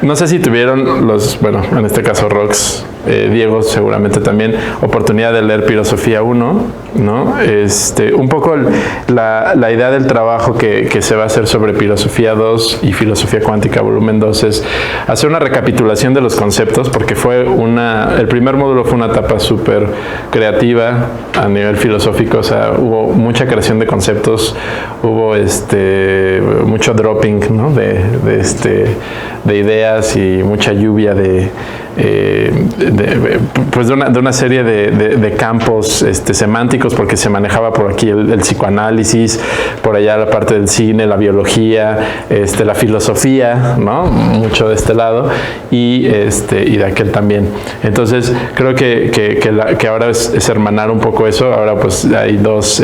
no sé si tuvieron bueno, en este caso Rox, Diego seguramente también, oportunidad de leer Filosofía 1, ¿no? Un poco la idea del trabajo que se va a hacer sobre Filosofía 2 y Filosofía Cuántica volumen 2 es hacer una recapitulación de los conceptos, porque el primer módulo fue una etapa súper creativa a nivel filosófico, o sea, hubo mucha creación de conceptos, hubo mucho dropping, ¿no? de ideas y mucha lluvia de una serie de campos semánticos, porque se manejaba por aquí el psicoanálisis, por allá la parte del cine, la biología, la filosofía, ¿no? Mucho de este lado y de aquel también. Entonces creo que ahora es hermanar un poco eso. Ahora pues hay dos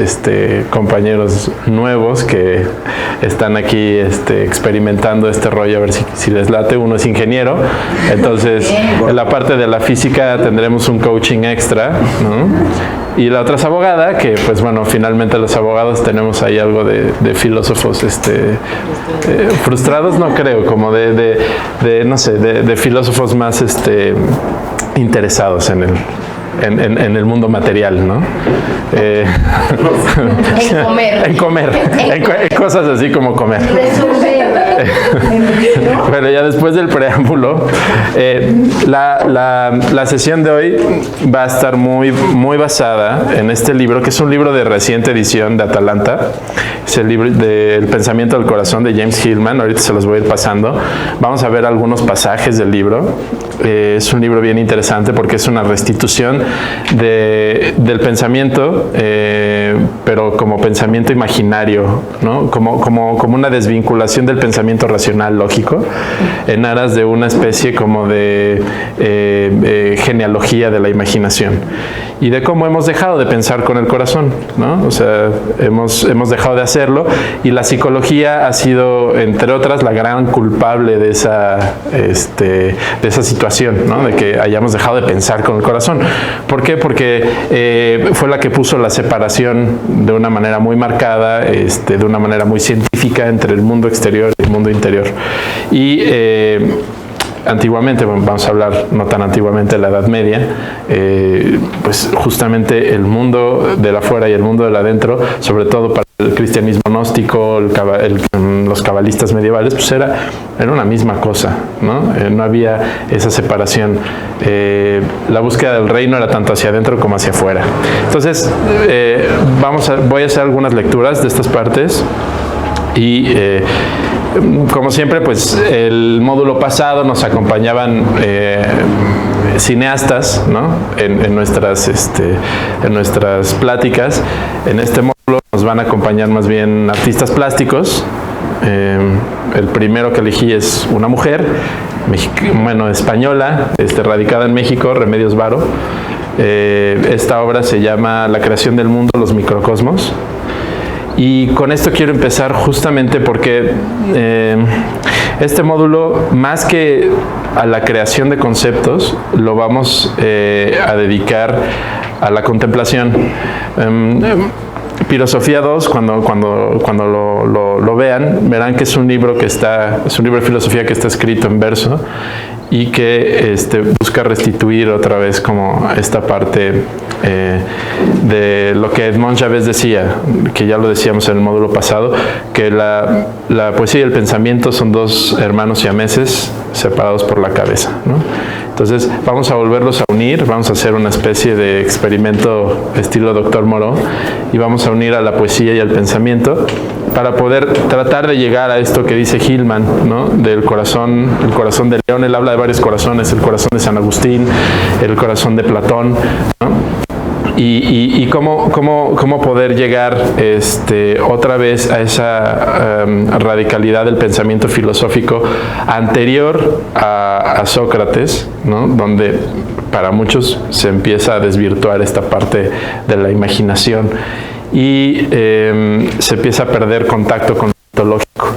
compañeros nuevos que están aquí experimentando este rollo, a ver si les late. Uno es ingeniero, entonces en la parte de la física tendremos un coaching extra, ¿no? Y la otra es abogada, que pues bueno, finalmente los abogados tenemos ahí algo de filósofos frustrados, no creo, como no sé, de filósofos más interesados en el mundo material, ¿no? En comer. En cosas así como comer. Pero ya después del preámbulo, la sesión de hoy va a estar muy, muy basada en este libro, que es un libro de reciente edición de Atalanta. Es el libro del Pensamiento del Corazón de James Hillman. Ahorita se los voy a ir pasando. Vamos a ver algunos pasajes del libro. Es un libro bien interesante porque es una restitución del pensamiento, pero como pensamiento imaginario, ¿no? Como una desvinculación del pensamiento racional lógico en aras de una especie como de genealogía de la imaginación y de cómo hemos dejado de pensar con el corazón, ¿no? O sea, hemos dejado de hacerlo, y la psicología ha sido, entre otras, la gran culpable de esa situación, ¿no? De que hayamos dejado de pensar con el corazón. ¿Por qué? Porque fue la que puso la separación de una manera muy marcada, de una manera muy científica, entre el mundo exterior y el mundo interior. Y antiguamente, vamos a hablar no tan antiguamente, de la Edad Media, pues justamente el mundo de la afuera y el mundo de la adentro, sobre todo para el cristianismo gnóstico, los cabalistas medievales, pues era una misma cosa, ¿no? No había esa separación. La búsqueda del reino era tanto hacia adentro como hacia afuera. Entonces, voy a hacer algunas lecturas de estas partes y como siempre, pues el módulo pasado nos acompañaban cineastas, ¿no? en nuestras pláticas. En este módulo nos van a acompañar más bien artistas plásticos. El primero que elegí es una mujer, española, radicada en México, Remedios Varo. Esta obra se llama La creación del mundo, los microcosmos. Y con esto quiero empezar justamente porque este módulo, más que a la creación de conceptos, lo vamos a dedicar a la contemplación. Filosofía 2, cuando lo vean, verán que es un libro de filosofía que está escrito en verso y que busca restituir otra vez como esta parte de lo que Edmond Javés decía, que ya lo decíamos en el módulo pasado, que la poesía y el pensamiento son dos hermanos siameses separados por la cabeza, ¿no? Entonces vamos a volverlos a unir, vamos a hacer una especie de experimento estilo Dr. Moreau y vamos a unir a la poesía y al pensamiento para poder tratar de llegar a esto que dice Hillman, ¿no? Del corazón, el corazón de León. Él habla de varios corazones, el corazón de San Agustín, el corazón de Platón, ¿no? Y cómo poder llegar otra vez a esa radicalidad del pensamiento filosófico anterior a Sócrates, ¿no? Donde para muchos se empieza a desvirtuar esta parte de la imaginación y se empieza a perder contacto con lo ontológico.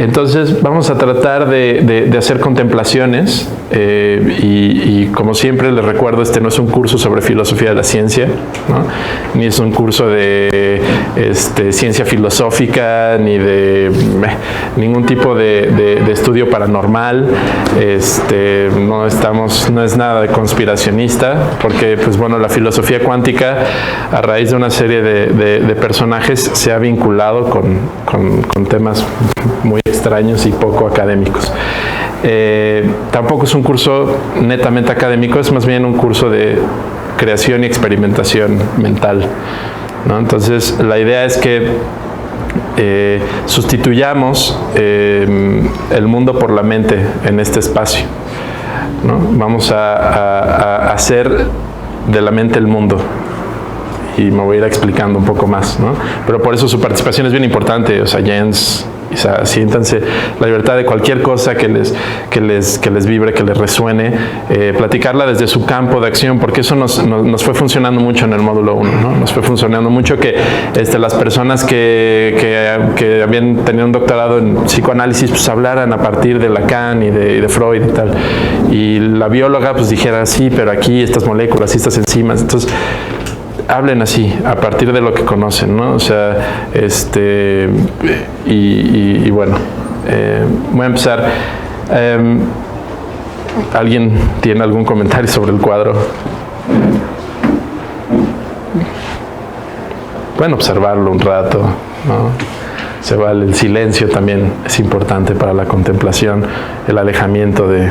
Entonces vamos a tratar de hacer contemplaciones y como siempre les recuerdo, este no es un curso sobre filosofía de la ciencia, ¿no? Ni es un curso de ciencia filosófica, ni de ningún tipo de estudio paranormal. No es nada de conspiracionista, porque pues bueno, la filosofía cuántica, a raíz de una serie de personajes, se ha vinculado con temas muy extraños y poco académicos. Tampoco es un curso netamente académico, es más bien un curso de creación y experimentación mental, ¿no? Entonces la idea es que sustituyamos el mundo por la mente en este espacio, ¿no? Vamos a hacer de la mente el mundo. Y me voy a ir explicando un poco más, ¿no? Pero por eso su participación es bien importante. O sea, Jens, o sea, siéntanse la libertad de cualquier cosa que les vibre, que les resuene, platicarla desde su campo de acción, porque eso nos fue funcionando mucho en el módulo 1, ¿no? Nos fue funcionando mucho que las personas que habían tenido un doctorado en psicoanálisis, pues hablaran a partir de Lacan y de Freud y tal. Y la bióloga pues dijera, sí, pero aquí estas moléculas y estas enzimas. Entonces, hablen así, a partir de lo que conocen, ¿no? O sea, y bueno, voy a empezar. ¿Alguien tiene algún comentario sobre el cuadro? Pueden observarlo un rato, ¿no? Se vale, el silencio también es importante para la contemplación, el alejamiento de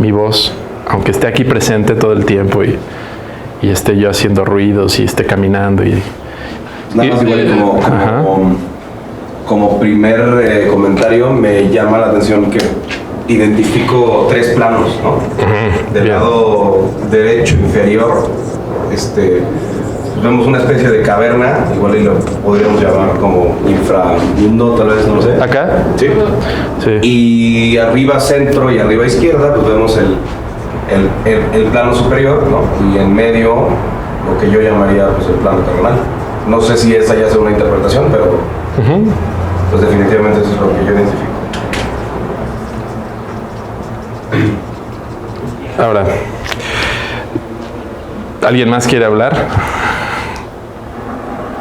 mi voz, aunque esté aquí presente todo el tiempo y esté yo haciendo ruidos y esté caminando nada más igual como primer comentario, me llama la atención que identifico 3 planos, ¿no? Del lado derecho inferior vemos una especie de caverna, igual y lo podríamos llamar como inframundo, tal vez, no sé. ¿Acá? Sí. Y arriba centro y arriba izquierda pues vemos el plano superior, ¿no? Y en medio lo que yo llamaría pues el plano terrenal. No sé si esa ya sea una interpretación, pero pues definitivamente eso es lo que yo identifico. Ahora, ¿alguien más quiere hablar?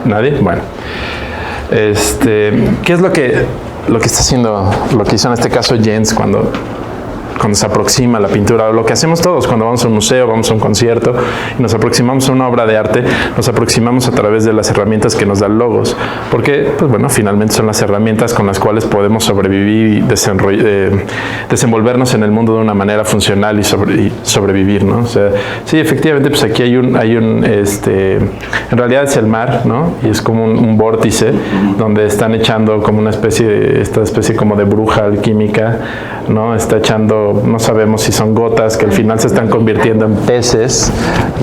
¿Nadie? Bueno. ¿Qué es lo que está haciendo, lo que hizo en este caso Jens cuando se aproxima la pintura? Lo que hacemos todos cuando vamos a un museo, vamos a un concierto y nos aproximamos a una obra de arte, nos aproximamos a través de las herramientas que nos dan Logos, porque pues bueno, finalmente son las herramientas con las cuales podemos sobrevivir y desenvolvernos en el mundo de una manera funcional y sobrevivir, ¿no? O sea, sí, efectivamente, pues aquí hay un en realidad es el mar, ¿no? Y es como un vórtice donde están echando como esta especie como de bruja alquímica, ¿no? Está echando, no sabemos si son gotas que al final se están convirtiendo en peces,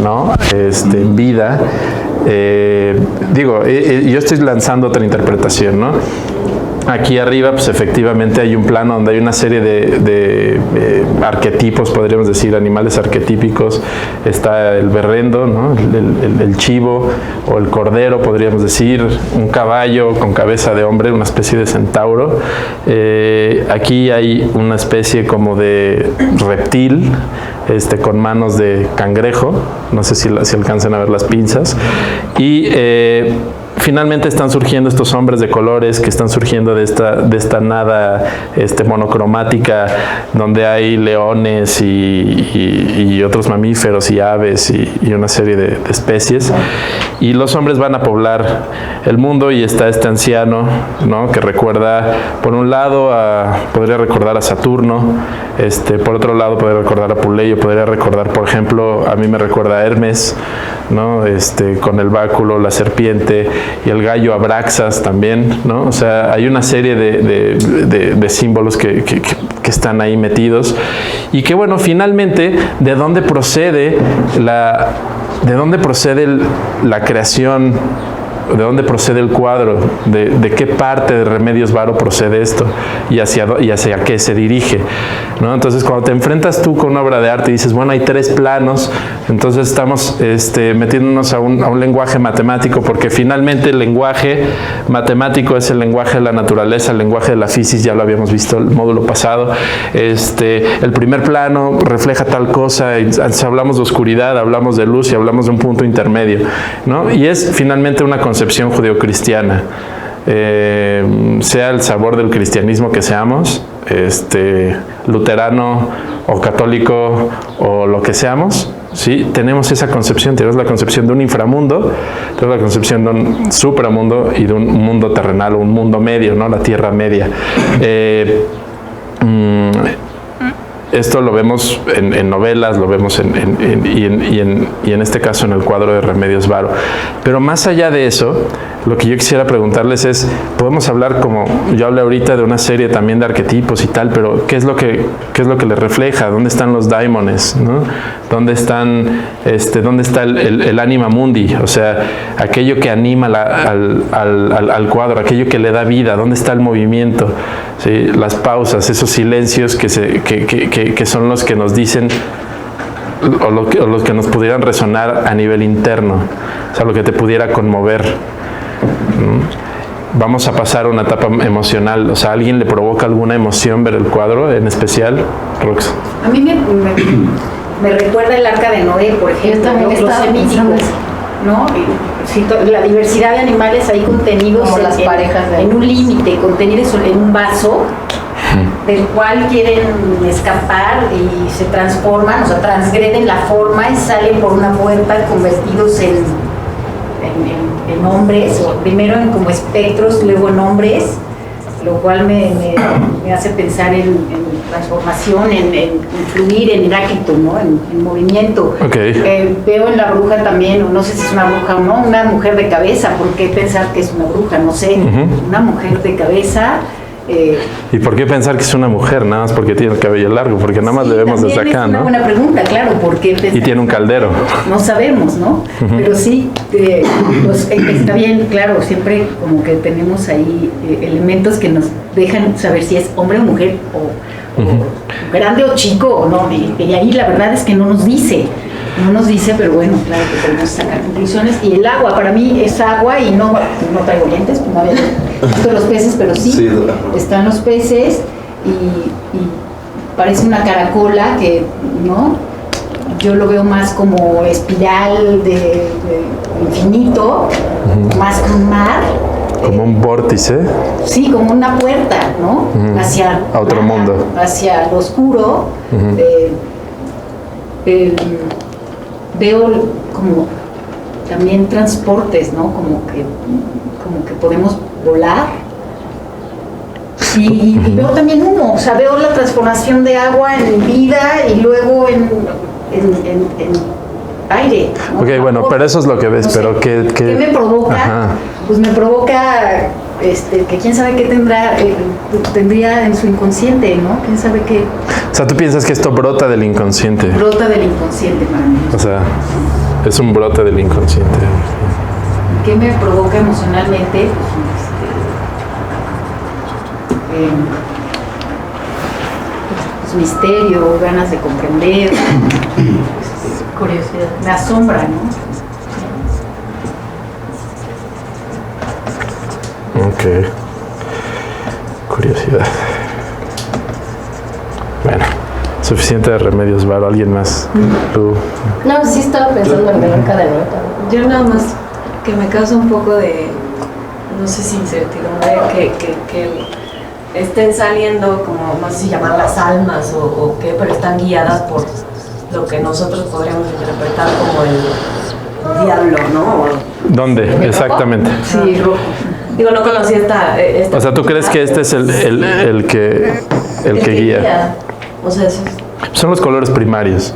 ¿no? En vida. Yo estoy lanzando otra interpretación, ¿no? Aquí arriba, pues efectivamente hay un plano donde hay una serie de arquetipos, podríamos decir, animales arquetípicos. Está el berrendo, ¿no? El chivo o el cordero, podríamos decir, un caballo con cabeza de hombre, una especie de centauro. Aquí hay una especie como de reptil, con manos de cangrejo, no sé si alcanzan a ver las pinzas, y finalmente están surgiendo estos hombres de colores que están surgiendo de esta nada monocromática, donde hay leones y otros mamíferos y aves y una serie de especies, y los hombres van a poblar el mundo. Y está este anciano, ¿no? Que recuerda, por un lado podría recordar a Saturno, por otro lado podría recordar a Puleyo, podría recordar, por ejemplo, a mí me recuerda a Hermes, ¿no? Con el báculo, la serpiente y el gallo Abraxas también, ¿no? O sea, hay una serie de símbolos que están ahí metidos, y que bueno, finalmente, ¿de dónde procede la creación de dónde procede el cuadro, de qué parte de Remedios Varo procede esto y hacia qué se dirige, ¿no? Entonces, cuando te enfrentas tú con una obra de arte y dices, bueno, hay 3 planos, entonces estamos metiéndonos a un lenguaje matemático, porque finalmente el lenguaje matemático es el lenguaje de la naturaleza, el lenguaje de la física, ya lo habíamos visto el módulo pasado. El primer plano refleja tal cosa, y hablamos de oscuridad, hablamos de luz y hablamos de un punto intermedio, ¿no? Y es finalmente una concepción judeocristiana. Sea el sabor del cristianismo que seamos, luterano o católico o lo que seamos, ¿sí? Tenemos esa concepción, tenemos la concepción de un inframundo, tenemos la concepción de un supramundo y de un mundo terrenal o un mundo medio, ¿no? La tierra media. Esto lo vemos en novelas, lo vemos y en este caso en el cuadro de Remedios Varo. Pero más allá de eso, lo que yo quisiera preguntarles es, podemos hablar, como yo hablé ahorita, de una serie también de arquetipos y tal, pero ¿qué es lo que le refleja? ¿Dónde están los daimones, ¿no? ¿Dónde está el anima mundi? O sea, aquello que anima al cuadro, aquello que le da vida, ¿dónde está el movimiento? ¿Sí? Las pausas, esos silencios que son los que nos dicen, o los que nos pudieran resonar a nivel interno, o sea, lo que te pudiera conmover. Vamos a pasar a una etapa emocional, o sea, ¿a alguien le provoca alguna emoción ver el cuadro en especial? Rox. A mí me recuerda el Arca de Noé, por ejemplo, los semíticos, ¿no? La diversidad de animales ahí contenidos en un límite, contenidos en un vaso, del cual quieren escapar y se transforman, o sea, transgreden la forma y salen por una puerta convertidos en hombres, o primero como espectros, luego en hombres, lo cual me hace pensar en transformación, en fluir, en Heráclito, ¿no? En movimiento. Okay. Veo en la bruja también, no sé si es una bruja o no, una mujer de cabeza. ¿Por qué pensar que es una bruja? No sé, una mujer de cabeza. ¿Y por qué pensar que es una mujer? Nada más porque tiene el cabello largo, porque nada más le vemos desde acá, ¿no? Es una buena pregunta, claro, ¿por qué pensar? Y tiene un caldero. No sabemos, ¿no? Pero sí, pues, está bien, claro, siempre como que tenemos ahí elementos que nos dejan saber si es hombre o mujer, o grande o chico, o no, y ahí la verdad es que no nos dice, pero bueno, claro que podemos sacar conclusiones. Y el agua, para mí es agua, y no traigo lentes, pues no había visto los peces, pero sí están los peces, y parece una caracola que, ¿no? Yo lo veo más como espiral de infinito, más que un mar. Como un vórtice. Sí, como una puerta, ¿no? Hacia a otro mundo. Hacia lo oscuro. Veo como también transportes, ¿no? Como que podemos volar. Y veo también humo, o sea, veo la transformación de agua en vida y luego en aire, ¿no? Ok, bueno, pero eso es lo que ves, no pero sé, ¿qué me provoca? Ajá. Pues me provoca que quién sabe qué tendría en su inconsciente, ¿no? Quién sabe qué. O sea, ¿tú piensas que esto brota del inconsciente? Brota del inconsciente para mí. O sea, es un brote del inconsciente. ¿Qué me provoca emocionalmente? Pues, misterio, ganas de comprender, curiosidad, me asombra, ¿no? Ok, curiosidad. Bueno, suficiente de Remedios Varo. ¿Alguien más? ¿Tú? No, sí estaba pensando en el Arca de Noé. Yo nada más que me causa un poco de, no sé si incertidumbre, que estén saliendo como, no sé si llamarlas almas o qué, pero están guiadas por lo que nosotros podríamos interpretar como el diablo, ¿no? ¿Dónde? Exactamente. Sí, rojo. Digo, no conocí esta o sea, ¿tú crees que este es el que guía? O sea, son los colores primarios.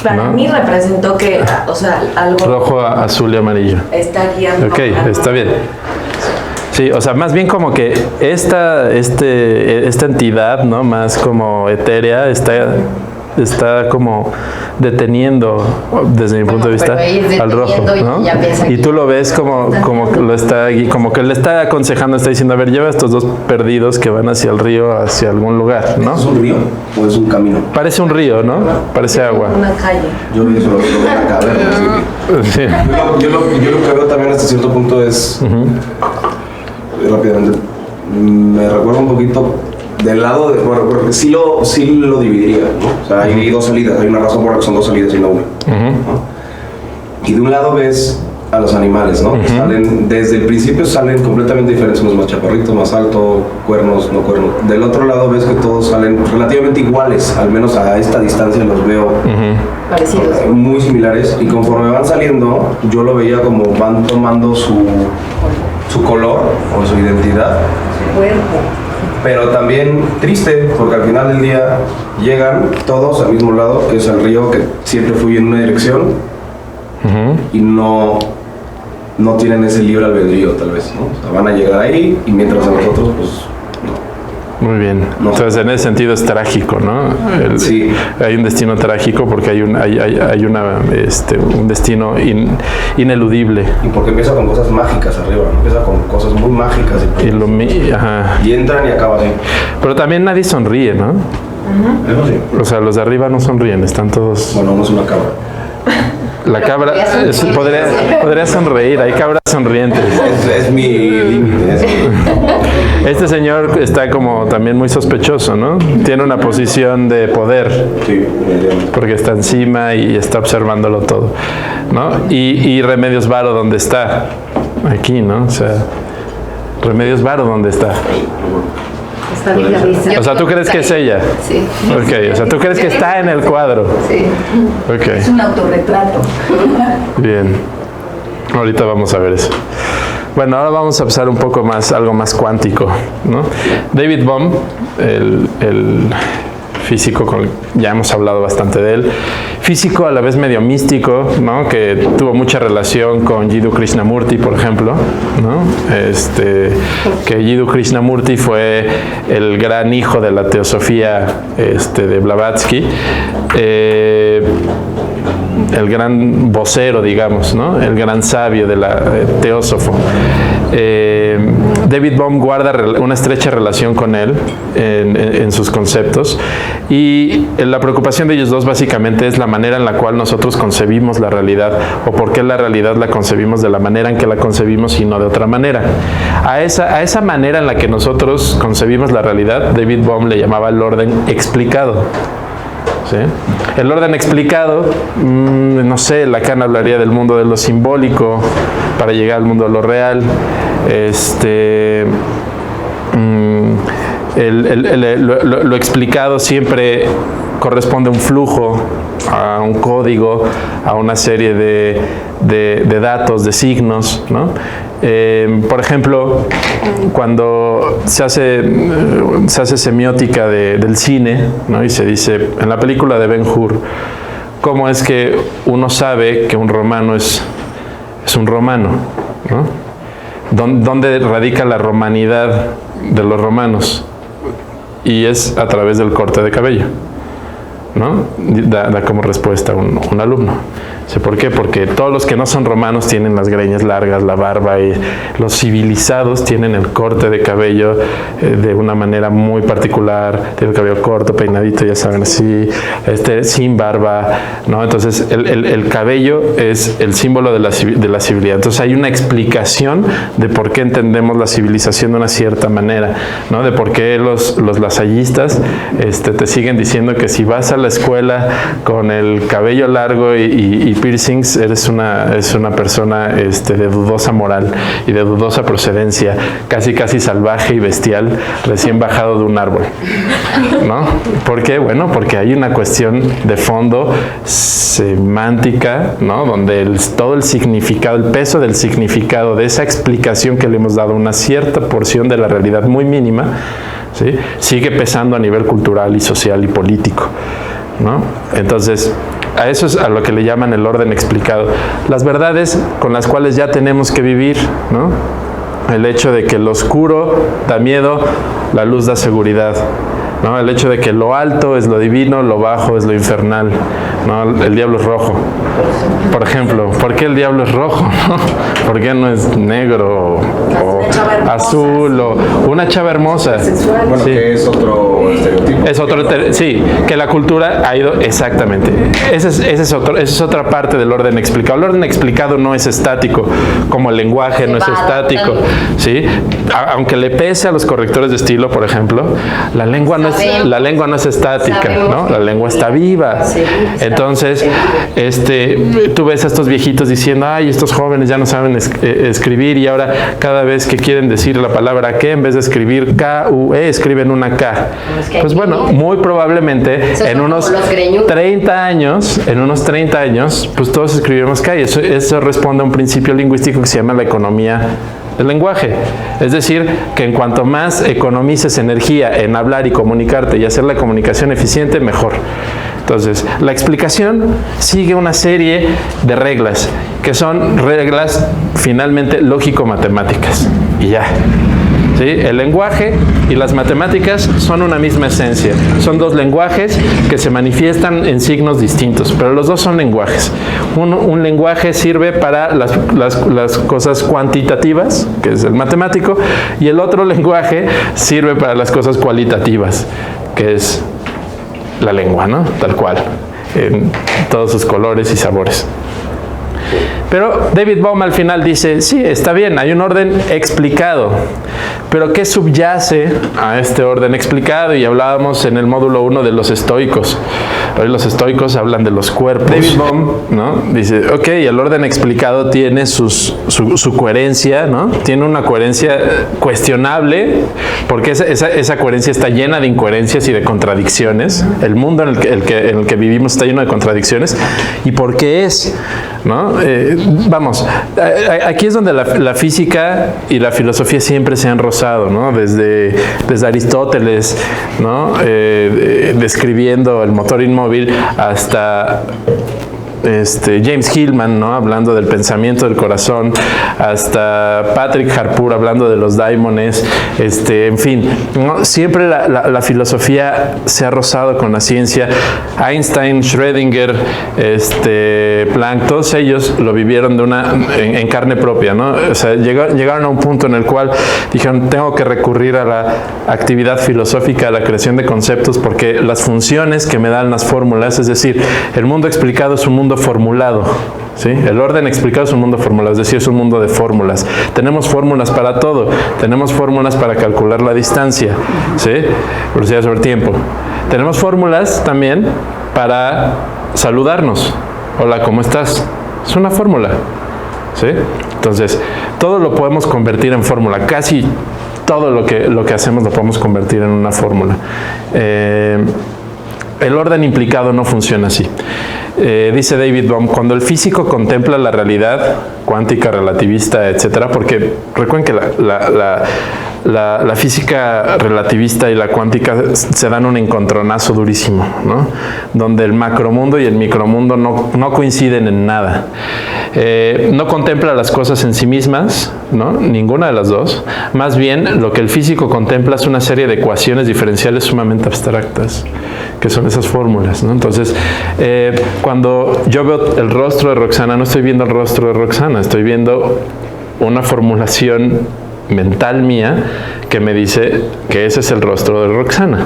Para mí representó que, o sea, algo rojo, azul y amarillo. Está guiando. Ok, está bien. Sí, o sea, más bien como que esta entidad, ¿no? Más como etérea, está está como deteniendo, desde mi punto de vista, al rojo, ¿no? Y tú lo ves como lo está, como que le está aconsejando, está diciendo, a ver, lleva a estos dos perdidos que van hacia el río, hacia algún lugar, ¿no? ¿Es un río o es un camino? Parece un río, ¿no? Parece agua. Una calle. Yo eso lo veo acá, Sí. yo lo que veo también hasta cierto punto es, rápidamente, me recuerda un poquito del lado de, bueno, porque sí lo dividiría, ¿no? O sea, hay dos salidas, hay una razón por la que son dos salidas y no una, ¿no? Y de un lado ves a los animales, ¿no? Que salen, desde el principio salen completamente diferentes, unos más chaparritos, más alto, cuernos, no cuernos. Del otro lado ves que todos salen relativamente iguales, al menos a esta distancia los veo Parecidos. muy similares, y conforme van saliendo, yo lo veía como van tomando su color o su identidad. Su cuerpo. Pero también triste, porque al final del día llegan todos al mismo lado, que es el río, que siempre fluye en una dirección, y no tienen ese libre albedrío, tal vez, ¿no? O sea, van a llegar ahí, y mientras a nosotros, pues, no. Muy bien. No. Entonces, en ese sentido es trágico, ¿no? Sí. Hay un destino trágico porque hay un destino ineludible. Y porque empieza con cosas mágicas arriba, ¿no? Empieza con cosas muy mágicas. Y entran y acaba así. Pero también nadie sonríe, ¿no? Eso sí. O sea, los de arriba no sonríen, están todos... Bueno, uno es una cabra. La cabra podría sonreír, hay cabras sonrientes. Es mi límite. Este señor está como también muy sospechoso, ¿no? Tiene una posición de poder. Sí, porque está encima y está observándolo todo, ¿no? Y Remedios Varo, ¿dónde está? Aquí, ¿no? O sea, Remedios Varo, ¿dónde está? Está bien la risa. O sea, ¿tú crees que es ella? Sí. Ok, o sea, ¿tú crees que está en el cuadro? Sí. Ok, Es un autorretrato. bien. Ahorita vamos a ver eso. Bueno, ahora vamos a pasar un poco más, algo más cuántico, ¿no? David Bohm, el físico, ya hemos hablado bastante de él, físico a la vez medio místico, ¿no? Que tuvo mucha relación con Jiddu Krishnamurti, por ejemplo, ¿no? Que Jiddu Krishnamurti fue el gran hijo de la teosofía de Blavatsky, el gran vocero, digamos, ¿no? El gran sabio de la teósofo. David Bohm guarda una estrecha relación con él en sus conceptos, y la preocupación de ellos dos básicamente es la manera en la cual nosotros concebimos la realidad, o por qué la realidad la concebimos de la manera en que la concebimos y no de otra manera. A esa manera en la que nosotros concebimos la realidad, David Bohm le llamaba el orden explicado. ¿Sí? El orden explicado, no sé, Lacan hablaría del mundo de lo simbólico para llegar al mundo de lo real. Lo explicado siempre corresponde a un flujo, a un código, a una serie de datos, de signos, ¿no? Por ejemplo, cuando se hace semiótica del cine, ¿no? Y se dice, en la película de Ben-Hur, ¿cómo es que uno sabe que un romano es un romano, ¿no? ¿Dónde radica la romanidad de los romanos? Y es a través del corte de cabello, ¿no? Da como respuesta un alumno. ¿Por qué? Porque todos los que no son romanos tienen las greñas largas, la barba, y los civilizados tienen el corte de cabello de una manera muy particular, tienen el cabello corto, peinadito, ya saben, así, sin barba, ¿no? Entonces el cabello es el símbolo de la civilidad. Entonces hay una explicación de por qué entendemos la civilización de una cierta manera, ¿no? De por qué los lasallistas te siguen diciendo que si vas a la escuela con el cabello largo y piercings, es una persona de dudosa moral y de dudosa procedencia, casi salvaje y bestial, recién bajado de un árbol, ¿no? ¿Por qué? Bueno, porque hay una cuestión de fondo semántica, ¿no? Donde todo el significado, el peso del significado de esa explicación que le hemos dado a una cierta porción de la realidad muy mínima, ¿sí? Sigue pesando a nivel cultural y social y político, ¿no? Entonces, a eso es a lo que le llaman el orden explicado. Las verdades con las cuales ya tenemos que vivir, ¿no? El hecho de que lo oscuro da miedo, la luz da seguridad. ¿no? El hecho de que lo alto es lo divino, lo bajo es lo infernal, ¿no? El diablo es rojo, por ejemplo. ¿Por qué el diablo es rojo? ¿No? ¿Por qué no es negro o azul o una chava hermosa? Bueno, sí. Que es otro estereotipo. Es otro, sí, que la cultura ha ido, exactamente. Esa es otra parte del orden explicado. El orden explicado no es estático, como el lenguaje no es estático, ¿sí? Aunque le pese a los correctores de estilo, por ejemplo, la lengua no es estática, ¿no? La lengua está viva. Entonces, tú ves a estos viejitos diciendo, ay, estos jóvenes ya no saben escribir y ahora cada vez que quieren decir la palabra que, en vez de escribir K-U-E, escriben una K. Pues bueno, muy probablemente en unos 30 años, pues todos escribimos K y eso responde a un principio lingüístico que se llama la economía del lenguaje. Es decir, que en cuanto más economices energía en hablar y comunicarte y hacer la comunicación eficiente, mejor. Entonces, la explicación sigue una serie de reglas, que son reglas finalmente lógico-matemáticas. Y ya. ¿Sí? El lenguaje y las matemáticas son una misma esencia. Son dos lenguajes que se manifiestan en signos distintos, pero los dos son lenguajes. Un lenguaje sirve para las cosas cuantitativas, que es el matemático, y el otro lenguaje sirve para las cosas cualitativas, que es la lengua, ¿no? Tal cual, en todos sus colores y sabores. Pero David Bohm al final dice, sí, está bien, hay un orden explicado, pero ¿qué subyace a este orden explicado? Y hablábamos en el módulo 1 de los estoicos. Hoy los estoicos hablan de los cuerpos. David Bohm, ¿no? Dice, ok, el orden explicado tiene su coherencia, ¿no? Tiene una coherencia cuestionable, porque esa coherencia está llena de incoherencias y de contradicciones. El mundo en el que vivimos está lleno de contradicciones. ¿Y por qué es? ¿No? Vamos, aquí es donde la física y la filosofía siempre se han rozado, ¿no? Desde Aristóteles, ¿no? Describiendo el motor inmóvil hasta James Hillman, ¿no? Hablando del pensamiento del corazón, hasta Patrick Harpur hablando de los daimones, en fin, ¿no? Siempre la filosofía se ha rozado con la ciencia. Einstein, Schrödinger, Planck, todos ellos lo vivieron en carne propia, ¿no? O sea, llegaron a un punto en el cual dijeron, tengo que recurrir a la actividad filosófica, a la creación de conceptos, porque las funciones que me dan las fórmulas, es decir, el mundo explicado es un mundo formulado, ¿sí? El orden explicado es un mundo formulado, es decir, es un mundo de fórmulas. Tenemos fórmulas para todo, tenemos fórmulas para calcular la distancia, ¿sí? Velocidad sobre tiempo. Tenemos fórmulas también para saludarnos. Hola, ¿cómo estás? Es una fórmula, ¿sí? Entonces, todo lo podemos convertir en fórmula, casi todo lo que hacemos lo podemos convertir en una fórmula. El orden implicado no funciona así. Dice David Bohm, cuando el físico contempla la realidad cuántica, relativista, etcétera, porque recuerden que la física relativista y la cuántica se dan un encontronazo durísimo, ¿no? Donde el macromundo y el micromundo no coinciden en nada. No contempla las cosas en sí mismas, ¿no? Ninguna de las dos. Más bien, lo que el físico contempla es una serie de ecuaciones diferenciales sumamente abstractas, que son esas fórmulas, ¿no? Entonces, cuando yo veo el rostro de Roxana, no estoy viendo el rostro de Roxana, estoy viendo una formulación mental mía que me dice que ese es el rostro de Roxana.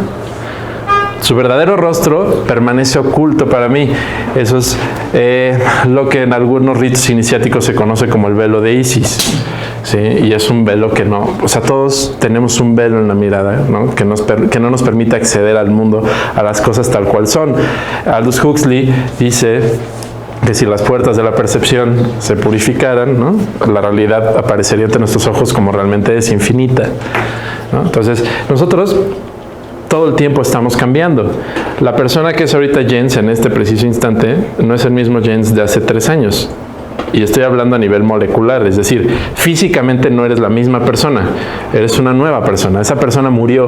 Su verdadero rostro permanece oculto para mí. Eso es lo que en algunos ritos iniciáticos se conoce como el velo de Isis, ¿sí? Y es un velo que no, o sea, todos tenemos un velo en la mirada, ¿no? Que no nos permite acceder al mundo, a las cosas tal cual son. Aldous Huxley dice que si las puertas de la percepción se purificaran, ¿no? La realidad aparecería ante nuestros ojos como realmente es, infinita, ¿no? Entonces, nosotros todo el tiempo estamos cambiando. La persona que es ahorita Jens en este preciso instante no es el mismo Jens de hace 3 años. Y estoy hablando a nivel molecular, es decir, físicamente no eres la misma persona, eres una nueva persona. Esa persona murió.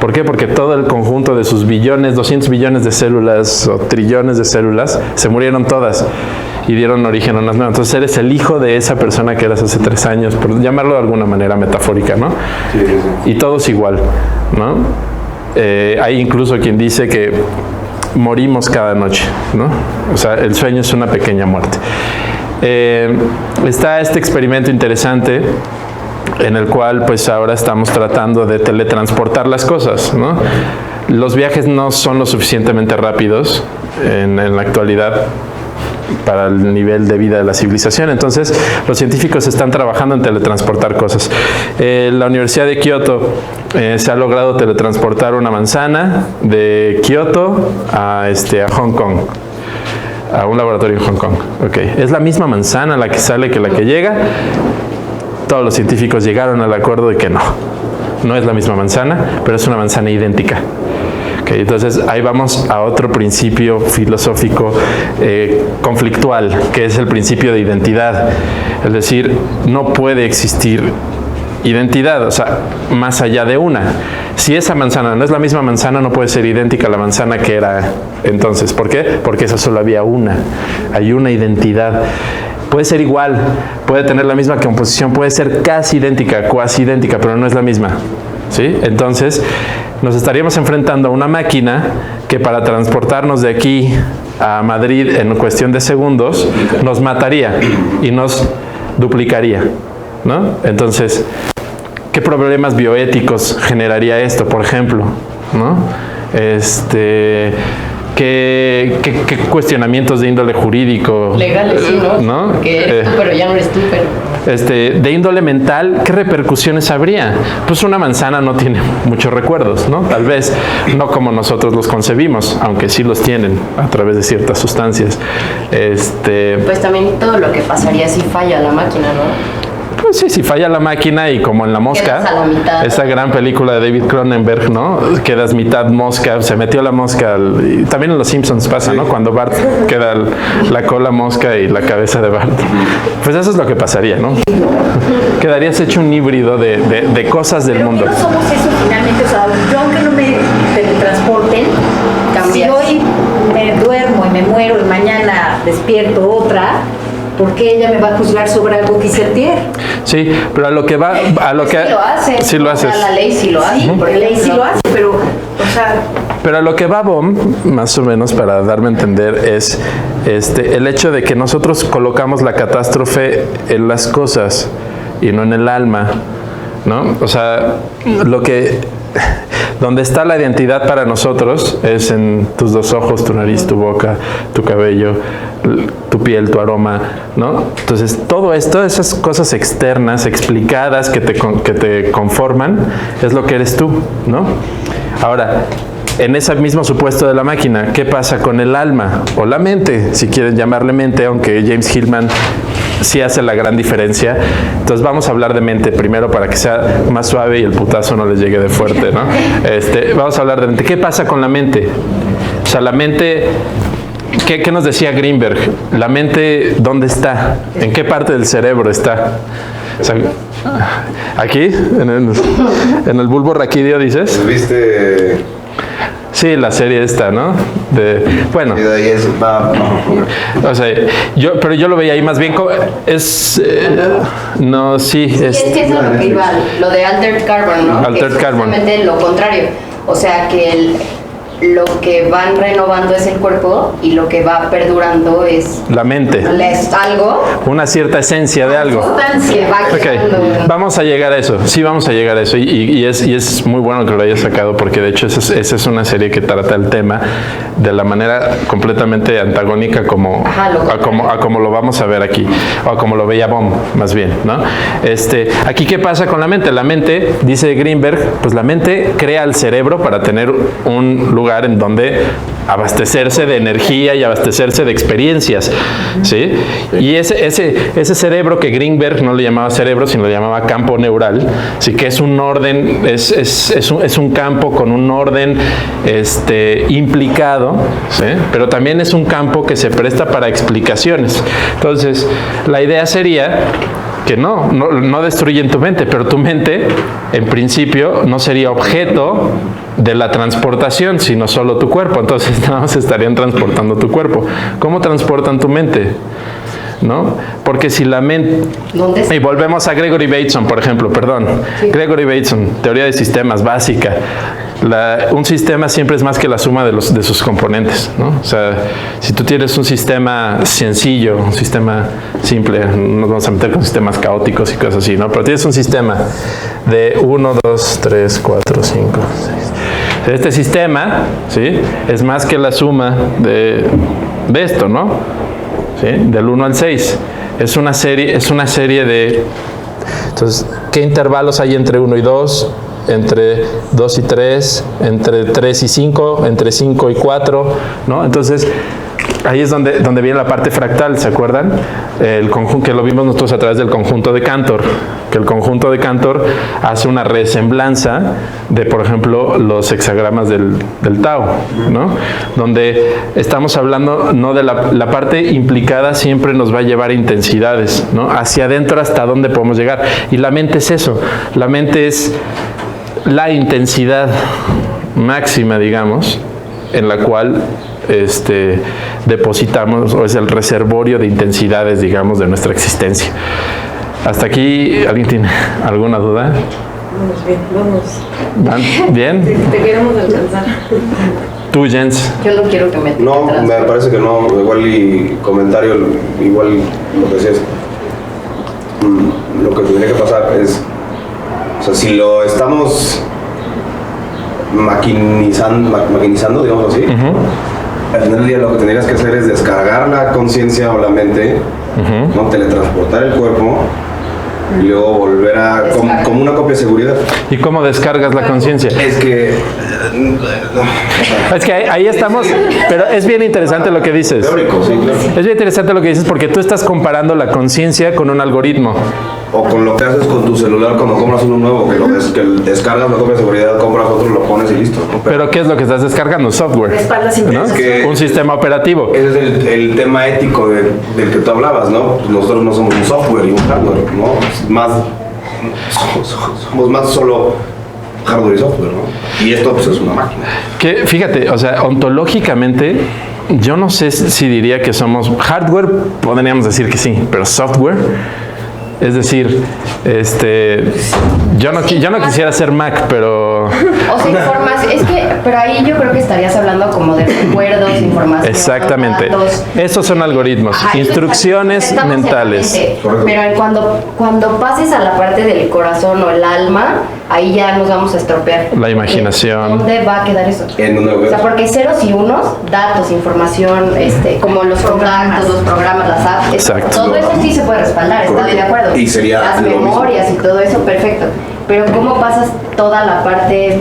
¿Por qué? Porque todo el conjunto de sus billones, 200 billones de células o trillones de células, se murieron todas y dieron origen a unas nuevas. Entonces eres el hijo de esa persona que eras hace 3 años, por llamarlo de alguna manera metafórica, ¿no? Sí. Y todo es igual, ¿no? Hay incluso quien dice que morimos cada noche, ¿no? O sea, el sueño es una pequeña muerte. Está este experimento interesante en el cual pues ahora estamos tratando de teletransportar las cosas, ¿no? Los viajes no son lo suficientemente rápidos en la actualidad para el nivel de vida de la civilización. Entonces, los científicos están trabajando en teletransportar cosas. La Universidad de Kioto se ha logrado teletransportar una manzana de Kioto a Hong Kong, a un laboratorio en Hong Kong. Okay. Es la misma manzana la que sale que la que llega. Todos los científicos llegaron al acuerdo de que no es la misma manzana, pero es una manzana idéntica. Okay, entonces ahí vamos a otro principio filosófico conflictual, que es el principio de identidad. Es decir, no puede existir identidad, o sea, más allá de una. Si esa manzana no es la misma manzana, no puede ser idéntica a la manzana que era entonces. ¿Por qué? Porque esa solo había una. Hay una identidad. Puede ser igual, puede tener la misma composición, puede ser casi idéntica, cuasi idéntica, pero no es la misma. ¿Sí? Entonces, nos estaríamos enfrentando a una máquina que para transportarnos de aquí a Madrid en cuestión de segundos, nos mataría y nos duplicaría, ¿no? Entonces, ¿qué problemas bioéticos generaría esto, por ejemplo? ¿No? ¿Qué cuestionamientos de índole jurídico? Legales, sí, ¿no? Porque eres tú, pero ya no eres tú, pero... de índole mental, ¿qué repercusiones habría? Pues una manzana no tiene muchos recuerdos, ¿no? Tal vez no como nosotros los concebimos, aunque sí los tienen a través de ciertas sustancias. Pues también todo lo que pasaría si falla la máquina, ¿no? Pues sí, si falla la máquina y como en La Mosca, esa gran película de David Cronenberg, ¿no? Quedas mitad mosca, se metió la mosca, y también en Los Simpsons pasa, ¿no? Cuando Bart queda la cola mosca y la cabeza de Bart. Pues eso es lo que pasaría, ¿no? Quedarías hecho un híbrido de cosas del mundo. Pero no somos eso finalmente, o sea, yo aunque no me teletransporten, si hoy me duermo y me muero y mañana despierto otra, ¿por qué ella me va a juzgar sobre algo que hice antier? Sí, pero a lo que va... a lo que sí lo hace. Sí lo haces. La ley sí lo hace. Sí, por ley sí lo hace, pero, o sea... Pero a lo que va BOM, más o menos para darme a entender, es el hecho de que nosotros colocamos la catástrofe en las cosas y no en el alma, ¿no? O sea, donde está la identidad para nosotros es en tus dos ojos, tu nariz, tu boca, tu cabello, tu piel, tu aroma, ¿no? Entonces, todo esto, esas cosas externas, explicadas, que te conforman, es lo que eres tú, ¿no? Ahora, en ese mismo supuesto de la máquina, ¿qué pasa con el alma? O la mente, si quieren llamarle mente, aunque James Hillman sí hace la gran diferencia. Entonces vamos a hablar de mente primero para que sea más suave y el putazo no les llegue de fuerte, ¿no? Vamos a hablar de mente. ¿Qué pasa con la mente? O sea, la mente... ¿Qué nos decía Greenberg? La mente, ¿dónde está? ¿En qué parte del cerebro está? O sea, ¿aquí? ¿En el bulbo raquídeo, dices? ¿Viste? Sí, la serie esta, ¿no? Bueno. Y de ahí O sea, pero yo lo veía ahí más bien como... no, sí. Es que es lo que iba, lo de Altered Carbon, ¿no? Altered Carbon. Justamente lo contrario. O sea, que lo que van renovando es el cuerpo y lo que va perdurando es... La mente. Es algo. Una cierta esencia de algo. Que va quedando. Okay. Vamos a llegar a eso. Sí, vamos a llegar a eso. Y es muy bueno que lo hayas sacado porque de hecho esa es una serie que trata el tema de la manera completamente antagónica a como lo vamos a ver aquí. O como lo veía Bohm, más bien, ¿no? Aquí, ¿qué pasa con la mente? La mente, dice Greenberg, pues la mente crea el cerebro para tener un lugar en donde abastecerse de energía y abastecerse de experiencias, ¿sí? Y ese cerebro que Greenberg no le llamaba cerebro, sino le llamaba campo neural, sí, que es un orden, es un campo con un orden implicado, ¿sí? Pero también es un campo que se presta para explicaciones. Entonces, la idea sería que no destruyen tu mente, pero tu mente, en principio, no sería objeto de la transportación, sino solo tu cuerpo. Entonces, nada más estarían transportando tu cuerpo. ¿Cómo transportan tu mente? ¿No? Porque si la mente... Y volvemos a Gregory Bateson, por ejemplo, perdón. Sí. Gregory Bateson, teoría de sistemas básica. Un sistema siempre es más que la suma de sus componentes, ¿no? O sea, si tú tienes un sistema sencillo, un sistema simple, no nos vamos a meter con sistemas caóticos y cosas así, ¿no? Pero tienes un sistema de 1, 2, 3, 4, 5, 6. Este sistema, ¿sí?, es más que la suma de esto, ¿no? ¿Sí? Del 1 al 6. Es una serie de... Entonces, ¿qué intervalos hay entre 1 y 2? Entre 2 y 3, entre 3 y 5, entre 5 y 4, ¿no? Entonces, ahí es donde viene la parte fractal, ¿se acuerdan? El conjunto que lo vimos nosotros a través del conjunto de Cantor, que el conjunto de Cantor hace una resemblanza de, por ejemplo, los hexagramas del Tao, ¿no? Donde estamos hablando, no de la parte implicada siempre nos va a llevar a intensidades, ¿no? Hacia adentro hasta dónde podemos llegar. Y la mente es eso, la mente es la intensidad máxima, digamos, en la cual depositamos, o es el reservorio de intensidades, digamos, de nuestra existencia. Hasta aquí, ¿alguien tiene alguna duda? Vamos bien, vamos. ¿Van bien? Te queremos alcanzar. ¿Tú, Jens? Yo no quiero que me No, me parece que no. Igual y comentario, igual lo que decías. Lo que tendría que pasar es, o sea, si lo estamos maquinizando, digamos así, al final del día lo que tendrías que hacer es descargar la conciencia o la mente, ¿no? Teletransportar el cuerpo y luego volver a como una copia de seguridad. ¿Y cómo descargas la conciencia? Es que ahí estamos, pero es bien interesante lo que dices. teórico, sí, claro. Es bien interesante lo que dices porque tú estás comparando la conciencia con un algoritmo. O con lo que haces con tu celular cuando compras uno nuevo, que descargas la copia de seguridad, compras otro, lo pones y listo, ¿no? Pero ¿qué es lo que estás descargando? Software, ¿no? Es que Un sistema operativo. ese es el tema ético del que tú hablabas, ¿no? Pues nosotros no somos un software y un hardware, ¿no? Somos más solo hardware y software, ¿no? Y esto pues es una máquina. Que fíjate, o sea, ontológicamente yo no sé si diría que somos hardware, podríamos decir que sí, pero software, es decir, yo no quisiera ser Mac, pero O sea, información, pero ahí yo creo que estarías hablando como de recuerdos, información. exactamente. Datos. Esos son algoritmos, Ajá, instrucciones estamos en la mentales. mente. Correcto. Pero cuando pases a la parte del corazón o el alma, ahí ya nos vamos a estropear. La imaginación. ¿Dónde va a quedar eso? En un O sea, porque ceros y unos, datos, información, como los contactos, los programas, las apps, Exacto. todo eso sí se puede respaldar, estoy de acuerdo. Y sería las lo memorias mismo. y todo eso, perfecto. Pero ¿cómo pasas toda la parte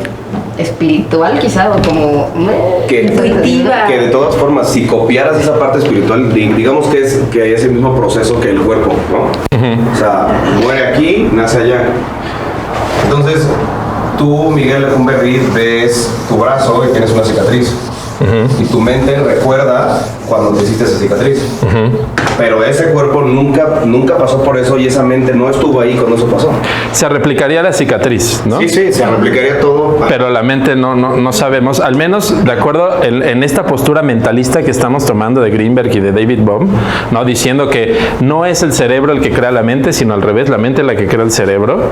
espiritual, quizá, o como Intuitiva. Que de todas formas, si copiaras esa parte espiritual, digamos que hay ese mismo proceso que el cuerpo, ¿no? O sea, muere aquí, nace allá. Entonces, tú, Miguel Lecumberri, ves tu brazo y tienes una cicatriz. Y tu mente recuerda cuando te hiciste esa cicatriz. Pero ese cuerpo nunca pasó por eso y esa mente no estuvo ahí cuando eso pasó. Se replicaría la cicatriz, ¿no? Sí, se replicaría todo. Pero la mente no sabemos, al menos de acuerdo en esta postura mentalista que estamos tomando de Greenberg y de David Bohm, ¿no? Diciendo que no es el cerebro el que crea la mente, sino al revés, la mente es la que crea el cerebro,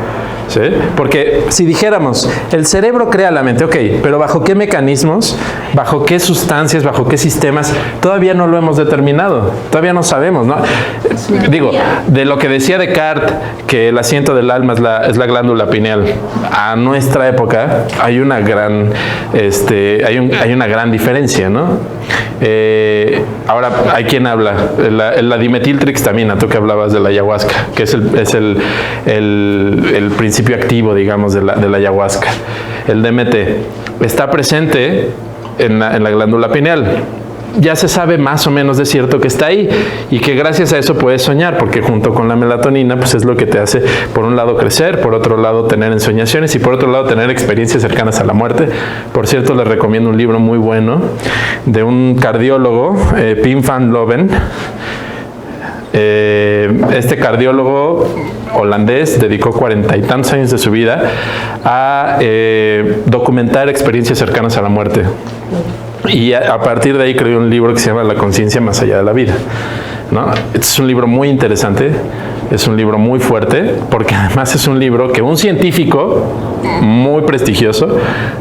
¿sí? Porque si dijéramos, el cerebro crea la mente, ok, pero ¿bajo qué mecanismos? ¿Bajo qué sustancias? ¿Bajo qué sistemas? Todavía no lo hemos determinado, todavía no sabemos, ¿no? Digo, de lo que decía Descartes, que el asiento del alma es la glándula pineal, a nuestra época hay una gran hay una gran diferencia, ¿no? Ahora hay quien habla, la dimetiltriptamina, tú que hablabas de la ayahuasca, que es el principio activo, digamos, de la ayahuasca. El DMT está presente en la glándula pineal. Ya se sabe más o menos de cierto que está ahí y que gracias a eso puedes soñar, porque junto con la melatonina pues es lo que te hace, por un lado, crecer, por otro lado, tener ensoñaciones y por otro lado, tener experiencias cercanas a la muerte. Por cierto, les recomiendo un libro muy bueno de un cardiólogo, Pim van Loven. Este cardiólogo holandés dedicó 40 y tantos años de su vida a documentar experiencias cercanas a la muerte. Y a partir de ahí creó un libro que se llama La conciencia más allá de la vida, ¿no? Este es un libro muy interesante Es un libro muy fuerte, porque además es un libro que un científico muy prestigioso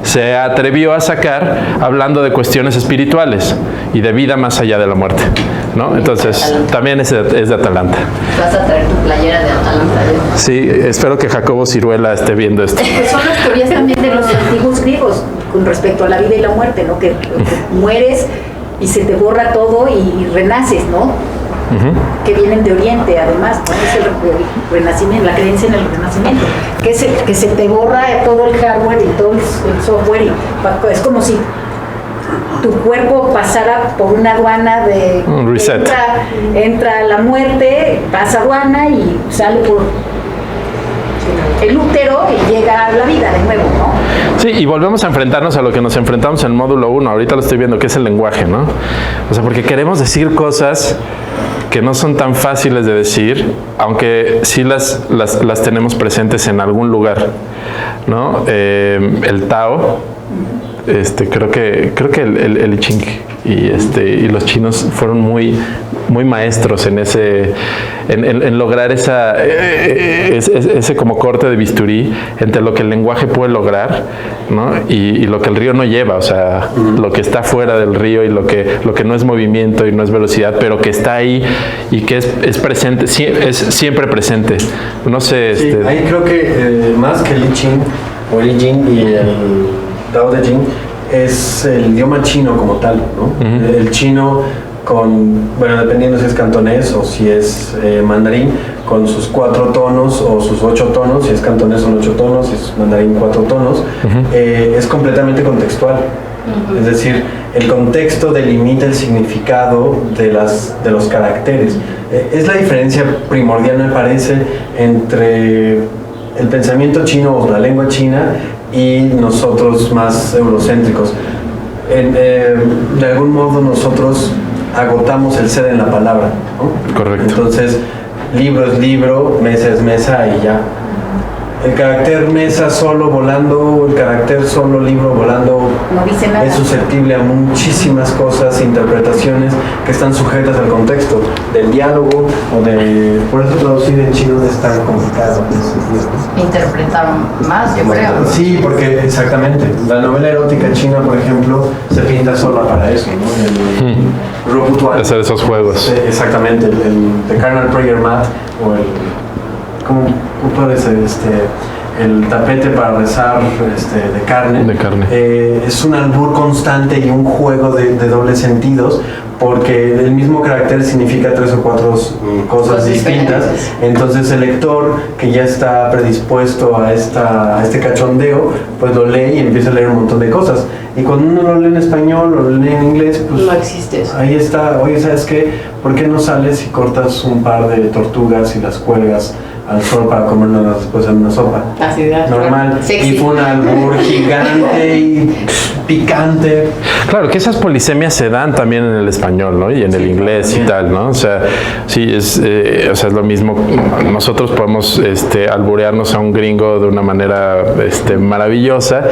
se atrevió a sacar hablando de cuestiones espirituales y de vida más allá de la muerte, ¿no? Entonces, también es de Atalanta. Vas a traer tu playera de Atalanta. Sí, espero que Jacobo Ciruela esté viendo esto. Pues son las teorías también de los antiguos griegos con respecto a la vida y la muerte, ¿no? Que mueres y se te borra todo y renaces, ¿no? Que vienen de Oriente, además, ¿no? Es el renacimiento, la creencia en el renacimiento, que se te borra todo el hardware y todo el software, y es como si tu cuerpo pasara por una aduana de un reset. Entra la muerte, pasa aduana y sale por el útero y llega a la vida de nuevo, ¿no? Sí, y volvemos a enfrentarnos a lo que nos enfrentamos en el módulo 1, ahorita lo estoy viendo, que es el lenguaje, ¿no? O sea, porque queremos decir cosas que no son tan fáciles de decir, aunque sí las tenemos presentes en algún lugar, ¿no? El Tao, creo que el I Ching y los chinos fueron muy maestros en lograr ese como corte de bisturí entre lo que el lenguaje puede lograr, ¿no? y lo que el río no lleva, o sea, lo que está fuera del río y lo que no es movimiento y no es velocidad, pero que está ahí y que es presente, es siempre presente. No sé. Sí, ahí creo que más que el I Ching o el I Ching y el Tao Te Ching es el idioma chino como tal, ¿no? El chino bueno, dependiendo si es cantonés o si es mandarín, con sus 4 tonos o sus 8 tonos, si es cantonés son 8 tonos, si es mandarín 4 tonos, es completamente contextual. Es decir, el contexto delimita el significado de los caracteres. Es la diferencia primordial, me parece, entre el pensamiento chino o la lengua china y nosotros más eurocéntricos. De algún modo nosotros agotamos el ser en la palabra, ¿no? Correcto. Entonces, libro es libro, mesa es mesa y ya. El carácter mesa solo volando, el carácter solo libro volando, no dice nada. Es susceptible a muchísimas cosas, interpretaciones que están sujetas al contexto del diálogo o de... Por eso traducir en chino es tan complicado. Interpretaron más, yo creo. Sí, porque exactamente. La novela erótica china, por ejemplo, se pinta sola para eso, ¿no? El Roputuan. Hacer esos juegos. Exactamente, el The Carnal Prayer Mat o el... ¿Cómo puede ser? El tapete para rezar de carne. Es un albur constante y un juego de dobles sentidos, porque el mismo carácter significa 3 o 4 cosas distintas. Entonces el lector que ya está predispuesto a este cachondeo, pues lo lee y empieza a leer un montón de cosas. Y cuando uno lo lee en español o lo lee en inglés, pues no existe eso. Ahí está. Oye, ¿sabes qué? ¿Por qué no sales y cortas un par de tortugas y las cuelgas al sol para comerlas después en una sopa? Así de normal. Sexy. Y fue un albur gigante y picante. Claro, que esas polisemias se dan también en el español, ¿no? Y en el inglés también. Y tal, ¿no? O sea, sí, es lo mismo. Nosotros podemos alburearnos a un gringo de una manera maravillosa,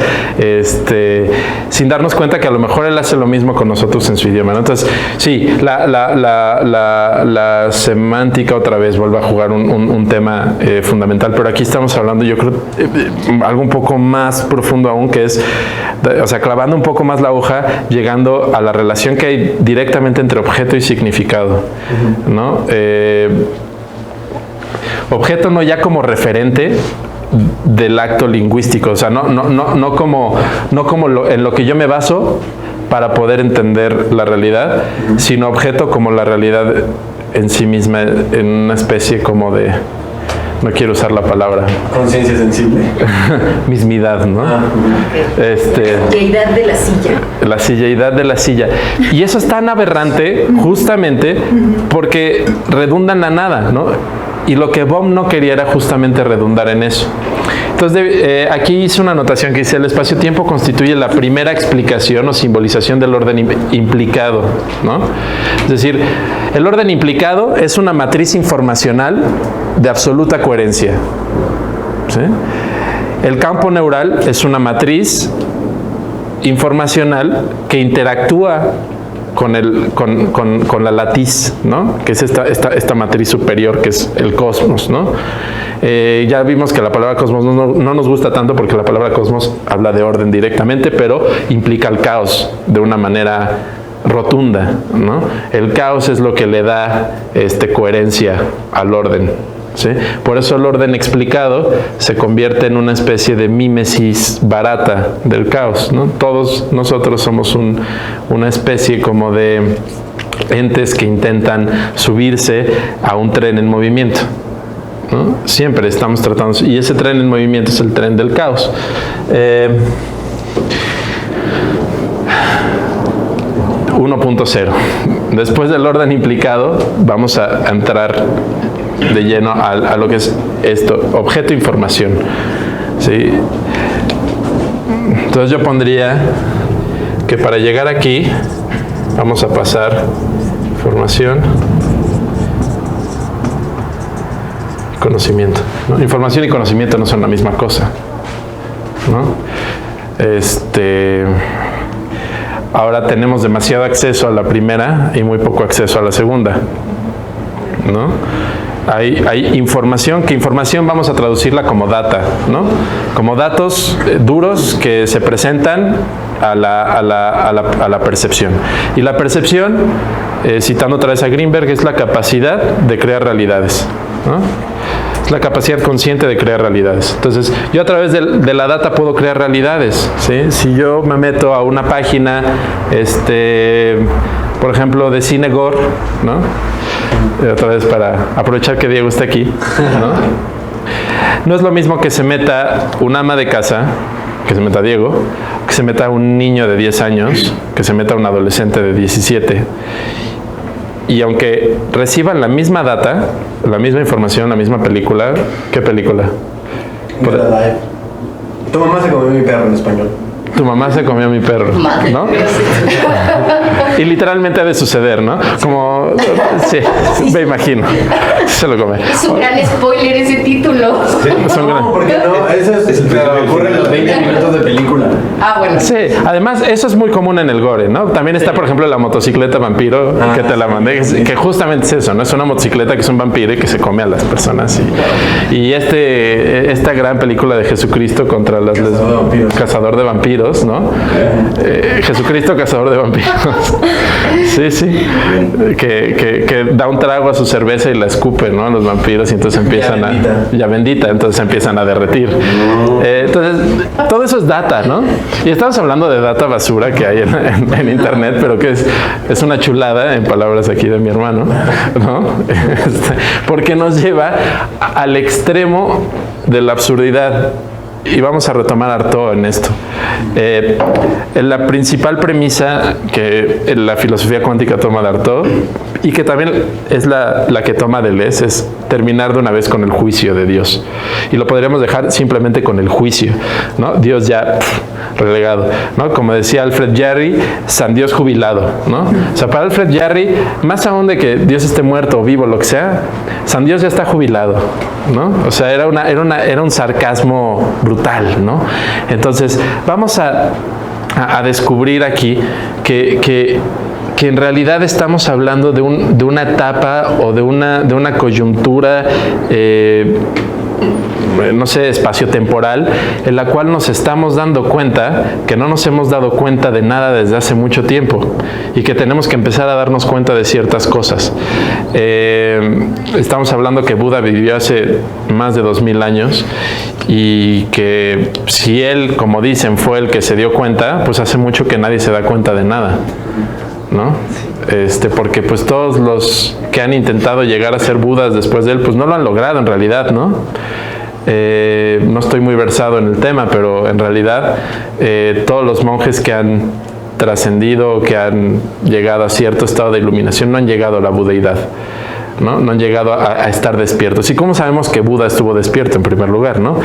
sin darnos cuenta que a lo mejor él hace lo mismo con nosotros en su idioma, ¿no? Entonces, sí, la semántica otra vez vuelve a jugar un tema fundamental, pero aquí estamos hablando, yo creo, algo un poco más profundo aún, que es, o sea, clavando un poco más la hoja, llegando a la relación que hay directamente entre objeto y significado, ¿no? Objeto no ya como referente del acto lingüístico, o sea, no como en lo que yo me baso para poder entender la realidad, sino objeto como la realidad en sí misma, en una especie como de... No quiero usar la palabra. Conciencia sensible. Mismidad, ¿no? Silleidad de la silla. La silleidad de la silla. Y eso es tan aberrante, justamente, porque redundan a nada, ¿no? Y lo que Bohm no quería era justamente redundar en eso. Entonces, aquí hice una anotación que dice: el espacio-tiempo constituye la primera explicación o simbolización del orden implicado, ¿no? Es decir, el orden implicado es una matriz informacional de absoluta coherencia, ¿sí? El campo neural es una matriz informacional que interactúa con la latiz, ¿no? Que es esta matriz superior que es el cosmos, ¿no? Ya vimos que la palabra cosmos no nos gusta tanto porque la palabra cosmos habla de orden directamente, pero implica el caos de una manera rotunda, ¿no? El caos es lo que le da coherencia al orden, ¿sí? Por eso el orden explicado se convierte en una especie de mímesis barata del caos, ¿no? Todos nosotros somos una especie como de entes que intentan subirse a un tren en movimiento, ¿no? Siempre estamos tratando, y ese tren en movimiento es el tren del caos. 1.0. Después del orden implicado, vamos a entrar de lleno a lo que es esto, objeto información, ¿sí? Entonces yo pondría que para llegar aquí vamos a pasar información, conocimiento, ¿no? Información y conocimiento no son la misma cosa, ¿no? Ahora tenemos demasiado acceso a la primera y muy poco acceso a la segunda, ¿no? Hay información, que información vamos a traducirla como data, ¿no? Como datos duros que se presentan a la percepción. Y la percepción, citando otra vez a Greenberg, es la capacidad de crear realidades, ¿no? Es la capacidad consciente de crear realidades. Entonces, yo a través de la data puedo crear realidades, ¿sí? Si yo me meto a una página, por ejemplo, de Cine Gore, ¿no? Otra vez para aprovechar que Diego está aquí, ¿no? No es lo mismo que se meta un ama de casa, que se meta Diego, que se meta un niño de 10 años, que se meta un adolescente de 17. Y aunque reciban la misma data, la misma información, la misma película, ¿qué película? Tu mamá se comió mi perro en español. Tu mamá se comió mi perro, ¿no? Y literalmente ha de suceder, ¿no? Como, sí, me imagino. Se lo come. Es un gran spoiler ese título. No, porque no, eso ocurre en los 20 minutos de película. Ah, bueno. Sí, además eso es muy común en el gore, ¿no? También está, por ejemplo, la motocicleta vampiro, que te la mandé, que justamente es eso, ¿no? Es una motocicleta que es un vampiro y que se come a las personas. Y esta gran película de Jesucristo contra las Cazador de vampiros, ¿no? Jesucristo cazador de vampiros. Sí, sí. Que da un trago a su cerveza y la escupe, ¿no? A los vampiros y entonces empiezan ya bendita, entonces empiezan a derretir. Entonces, todo eso es data, ¿no? Y estamos hablando de data basura que hay en internet, pero que es una chulada, en palabras aquí de mi hermano, ¿no? Porque nos lleva al extremo de la absurdidad. Y vamos a retomar a Artaud en esto. La principal premisa que la filosofía cuántica toma de Artaud, y que también es la que toma Deleuze, es terminar de una vez con el juicio de Dios. Y lo podríamos dejar simplemente con el juicio, ¿no? Dios ya relegado, ¿no? Como decía Alfred Jarry, San Dios jubilado, ¿no? O sea, para Alfred Jarry, más aún de que Dios esté muerto o vivo, lo que sea, San Dios ya está jubilado, ¿no? O sea, era un sarcasmo brutal, ¿no? Entonces, vamos a descubrir aquí que en realidad estamos hablando de una etapa o de una coyuntura, no sé, espaciotemporal, en la cual nos estamos dando cuenta que no nos hemos dado cuenta de nada desde hace mucho tiempo y que tenemos que empezar a darnos cuenta de ciertas cosas. Estamos hablando que Buda vivió hace más de 2000 años y que si él, como dicen, fue el que se dio cuenta, pues hace mucho que nadie se da cuenta de nada, ¿no? Porque pues todos los que han intentado llegar a ser Budas después de él, pues no lo han logrado en realidad, ¿no? No estoy muy versado en el tema, pero en realidad todos los monjes que han trascendido, que han llegado a cierto estado de iluminación, no han llegado a la budeidad, ¿no? No han llegado a estar despiertos. ¿Y cómo sabemos que Buda estuvo despierto en primer lugar, ¿no?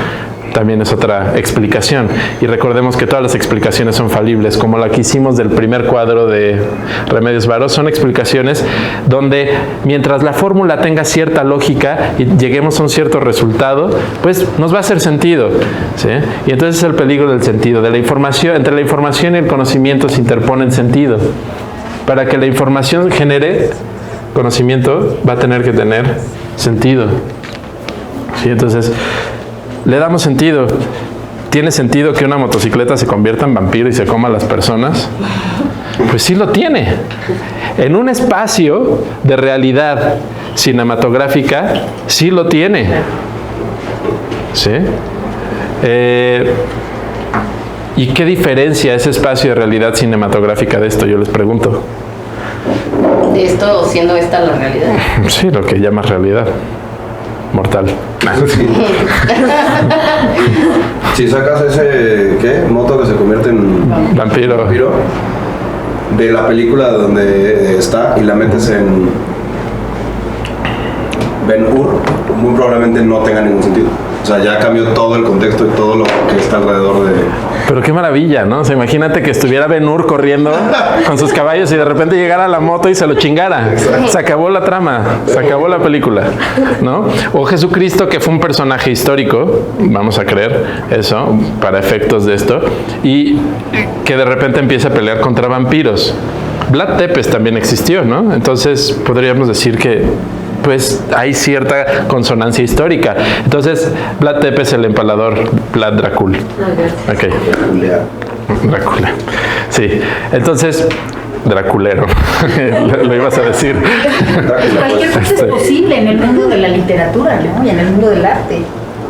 También es otra explicación. Y recordemos que todas las explicaciones son falibles, como la que hicimos del primer cuadro de Remedios Varo. Son explicaciones donde mientras la fórmula tenga cierta lógica y lleguemos a un cierto resultado, pues nos va a hacer sentido, ¿sí? Y entonces es el peligro del sentido. De la información, entre la información y el conocimiento se interpone el sentido. Para que la información genere conocimiento, va a tener que tener sentido. ¿Sí? Entonces, le damos sentido. ¿Tiene sentido que una motocicleta se convierta en vampiro y se coma a las personas? Pues sí lo tiene. En un espacio de realidad cinematográfica, sí lo tiene. ¿Sí? ¿Y qué diferencia ese espacio de realidad cinematográfica de esto? Yo les pregunto. De esto siendo esta la realidad. Sí, lo que llamas realidad. Mortal. Si sacas ese, ¿qué? Moto que se convierte en Vampiro. De la película donde está y la metes en Ben-Hur, muy probablemente no tenga ningún sentido. O sea, ya cambió todo el contexto y todo lo que está alrededor de... Pero qué maravilla, ¿no? O sea, imagínate que estuviera Ben-Hur corriendo con sus caballos y de repente llegara la moto y se lo chingara. Se acabó la trama, se acabó la película, ¿no? O Jesucristo, que fue un personaje histórico, vamos a creer eso, para efectos de esto, y que de repente empieza a pelear contra vampiros. Vlad Tepes también existió, ¿no? Entonces podríamos decir que pues hay cierta consonancia histórica. Entonces, Vlad Tepes, el empalador, Vlad Dracul. Okay. Drácula. Sí. Entonces, Draculero. Lo ibas a decir. Cualquier cosa es posible en el mundo de la literatura, ¿no? Y en el mundo del arte.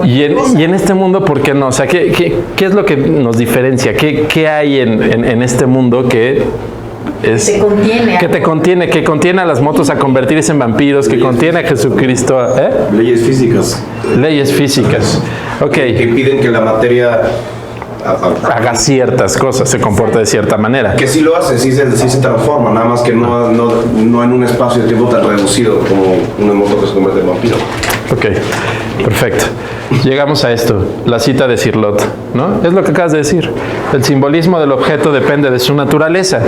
Y en este mundo, ¿por qué no? O sea, ¿qué es lo que nos diferencia? ¿Qué hay en este mundo que que contiene a las motos a convertirse en vampiros, que contiene a Jesucristo? Leyes físicas. Leyes físicas. Ok. Que impiden que la materia haga ciertas cosas, se comporta de cierta manera. Que sí lo hace, sí se transforma, nada más que no en un espacio de tiempo tan reducido como una moto que se convierte en vampiro. Ok, perfecto. Llegamos a esto, la cita de Cirlot, ¿no? Es lo que acabas de decir. El simbolismo del objeto depende de su naturaleza.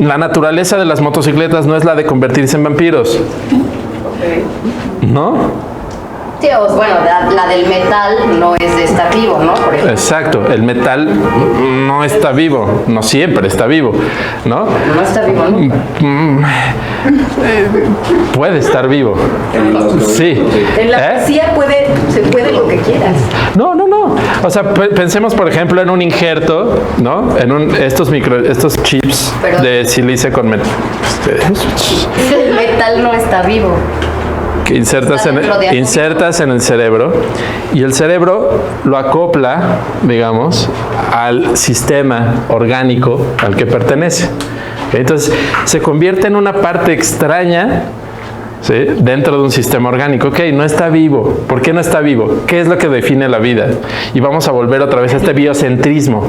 La naturaleza de las motocicletas no es la de convertirse en vampiros. ¿No? Sí, bueno, la del metal no es de estar vivo, ¿no? Por ejemplo. Exacto, el metal no está vivo, no siempre está vivo, ¿no? No está vivo, ¿no? Puede estar vivo. Sí. En la poesía se puede lo que quieras. No. O sea, pensemos, por ejemplo, en un injerto, ¿no? En estos chips de silicio con metal. El metal no está vivo. Que insertas en el cerebro y el cerebro lo acopla, digamos, al sistema orgánico al que pertenece. Entonces, se convierte en una parte extraña, ¿sí?, dentro de un sistema orgánico. Ok, no está vivo. ¿Por qué no está vivo? ¿Qué es lo que define la vida? Y vamos a volver otra vez a este biocentrismo.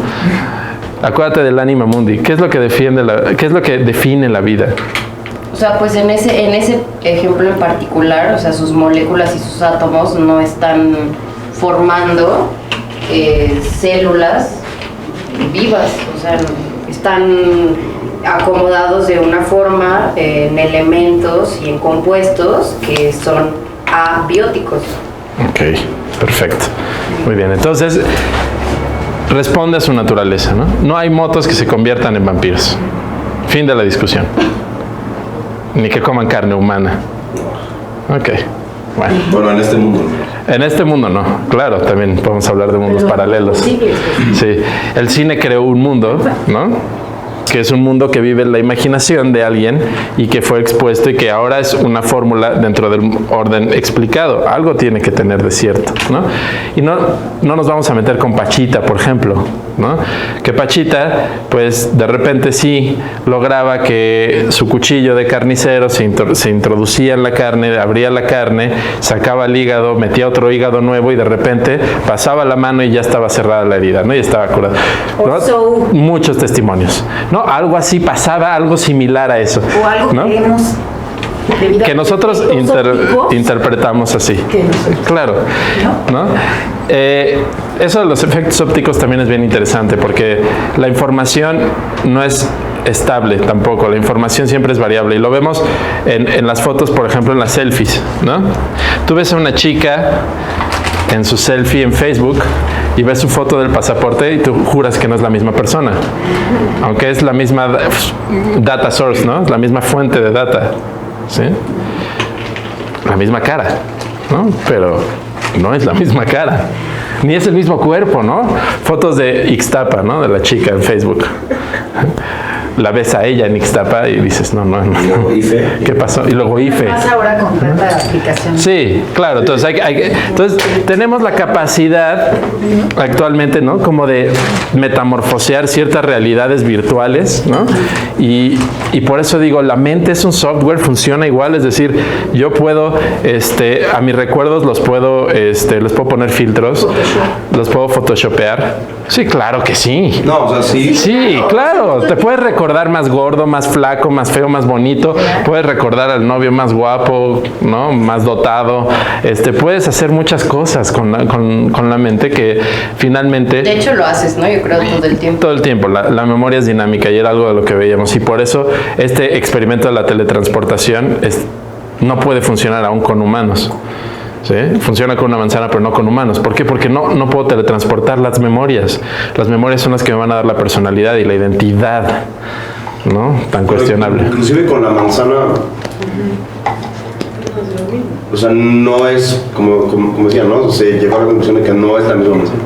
Acuérdate del anima mundi. ¿Qué es lo que define la vida? O sea, pues en ese ejemplo en particular, o sea, sus moléculas y sus átomos no están formando células vivas, o sea, están acomodados de una forma en elementos y en compuestos que son abióticos. Ok, perfecto. Muy bien, entonces responde a su naturaleza, ¿no? No hay motos que se conviertan en vampiros. Fin de la discusión. Ni que coman carne humana. Ok, bueno, en este mundo. En este mundo no, claro, también podemos hablar de mundos paralelos. Sí, el cine creó un mundo, ¿no?, que es un mundo que vive en la imaginación de alguien y que fue expuesto y que ahora es una fórmula dentro del orden explicado. Algo tiene que tener de cierto, ¿no? Y no nos vamos a meter con Pachita, por ejemplo, ¿no? Que Pachita, pues de repente sí lograba que su cuchillo de carnicero se introducía en la carne, abría la carne, sacaba el hígado, metía otro hígado nuevo y de repente pasaba la mano y ya estaba cerrada la herida, ¿no? Y estaba curada, ¿no? Muchos testimonios, ¿no? Algo así pasaba, algo similar a eso. O algo, ¿no?, que nosotros interpretamos así. Claro, ¿no? Eso de los efectos ópticos también es bien interesante porque la información no es estable tampoco, la información siempre es variable y lo vemos en las fotos, por ejemplo, en las selfies, ¿no? Tú ves a una chica en su selfie en Facebook y ves su foto del pasaporte y tú juras que no es la misma persona, aunque es la misma data source, ¿no? Es la misma fuente de data, ¿sí? La misma cara, ¿no? Pero no es la misma cara, ni es el mismo cuerpo, ¿no? Fotos de Ixtapa, ¿no? De la chica en Facebook. La ves a ella en Ixtapa y dices, no. ¿Qué pasó? Y luego IFE. ¿Qué pasa ahora con tanta aplicación? Sí, claro. Entonces, entonces tenemos la capacidad actualmente, ¿no? Como de metamorfosear ciertas realidades virtuales, ¿no? Y por eso digo, la mente es un software, funciona igual. Es decir, yo puedo, a mis recuerdos les puedo poner filtros, los puedo photoshopear. Sí, claro que sí. No, o sea, sí. Sí, claro. Te puedes recordar más gordo, más flaco, más feo, más bonito. Puedes recordar al novio más guapo, ¿no? Más dotado. Puedes hacer muchas cosas con la mente que finalmente... De hecho lo haces, ¿no? Yo creo todo el tiempo. Todo el tiempo. La memoria es dinámica y era algo de lo que veíamos. Y por eso este experimento de la teletransportación no puede funcionar aún con humanos. ¿Sí? Funciona con una manzana pero no con humanos. ¿Por qué? Porque no puedo teletransportar las memorias. Las memorias son las que me van a dar la personalidad y la identidad, ¿no? Tan cuestionable. Inclusive con la manzana, o sea, no es, como decía, ¿no? Se llegó a la conclusión de que no es la misma manzana.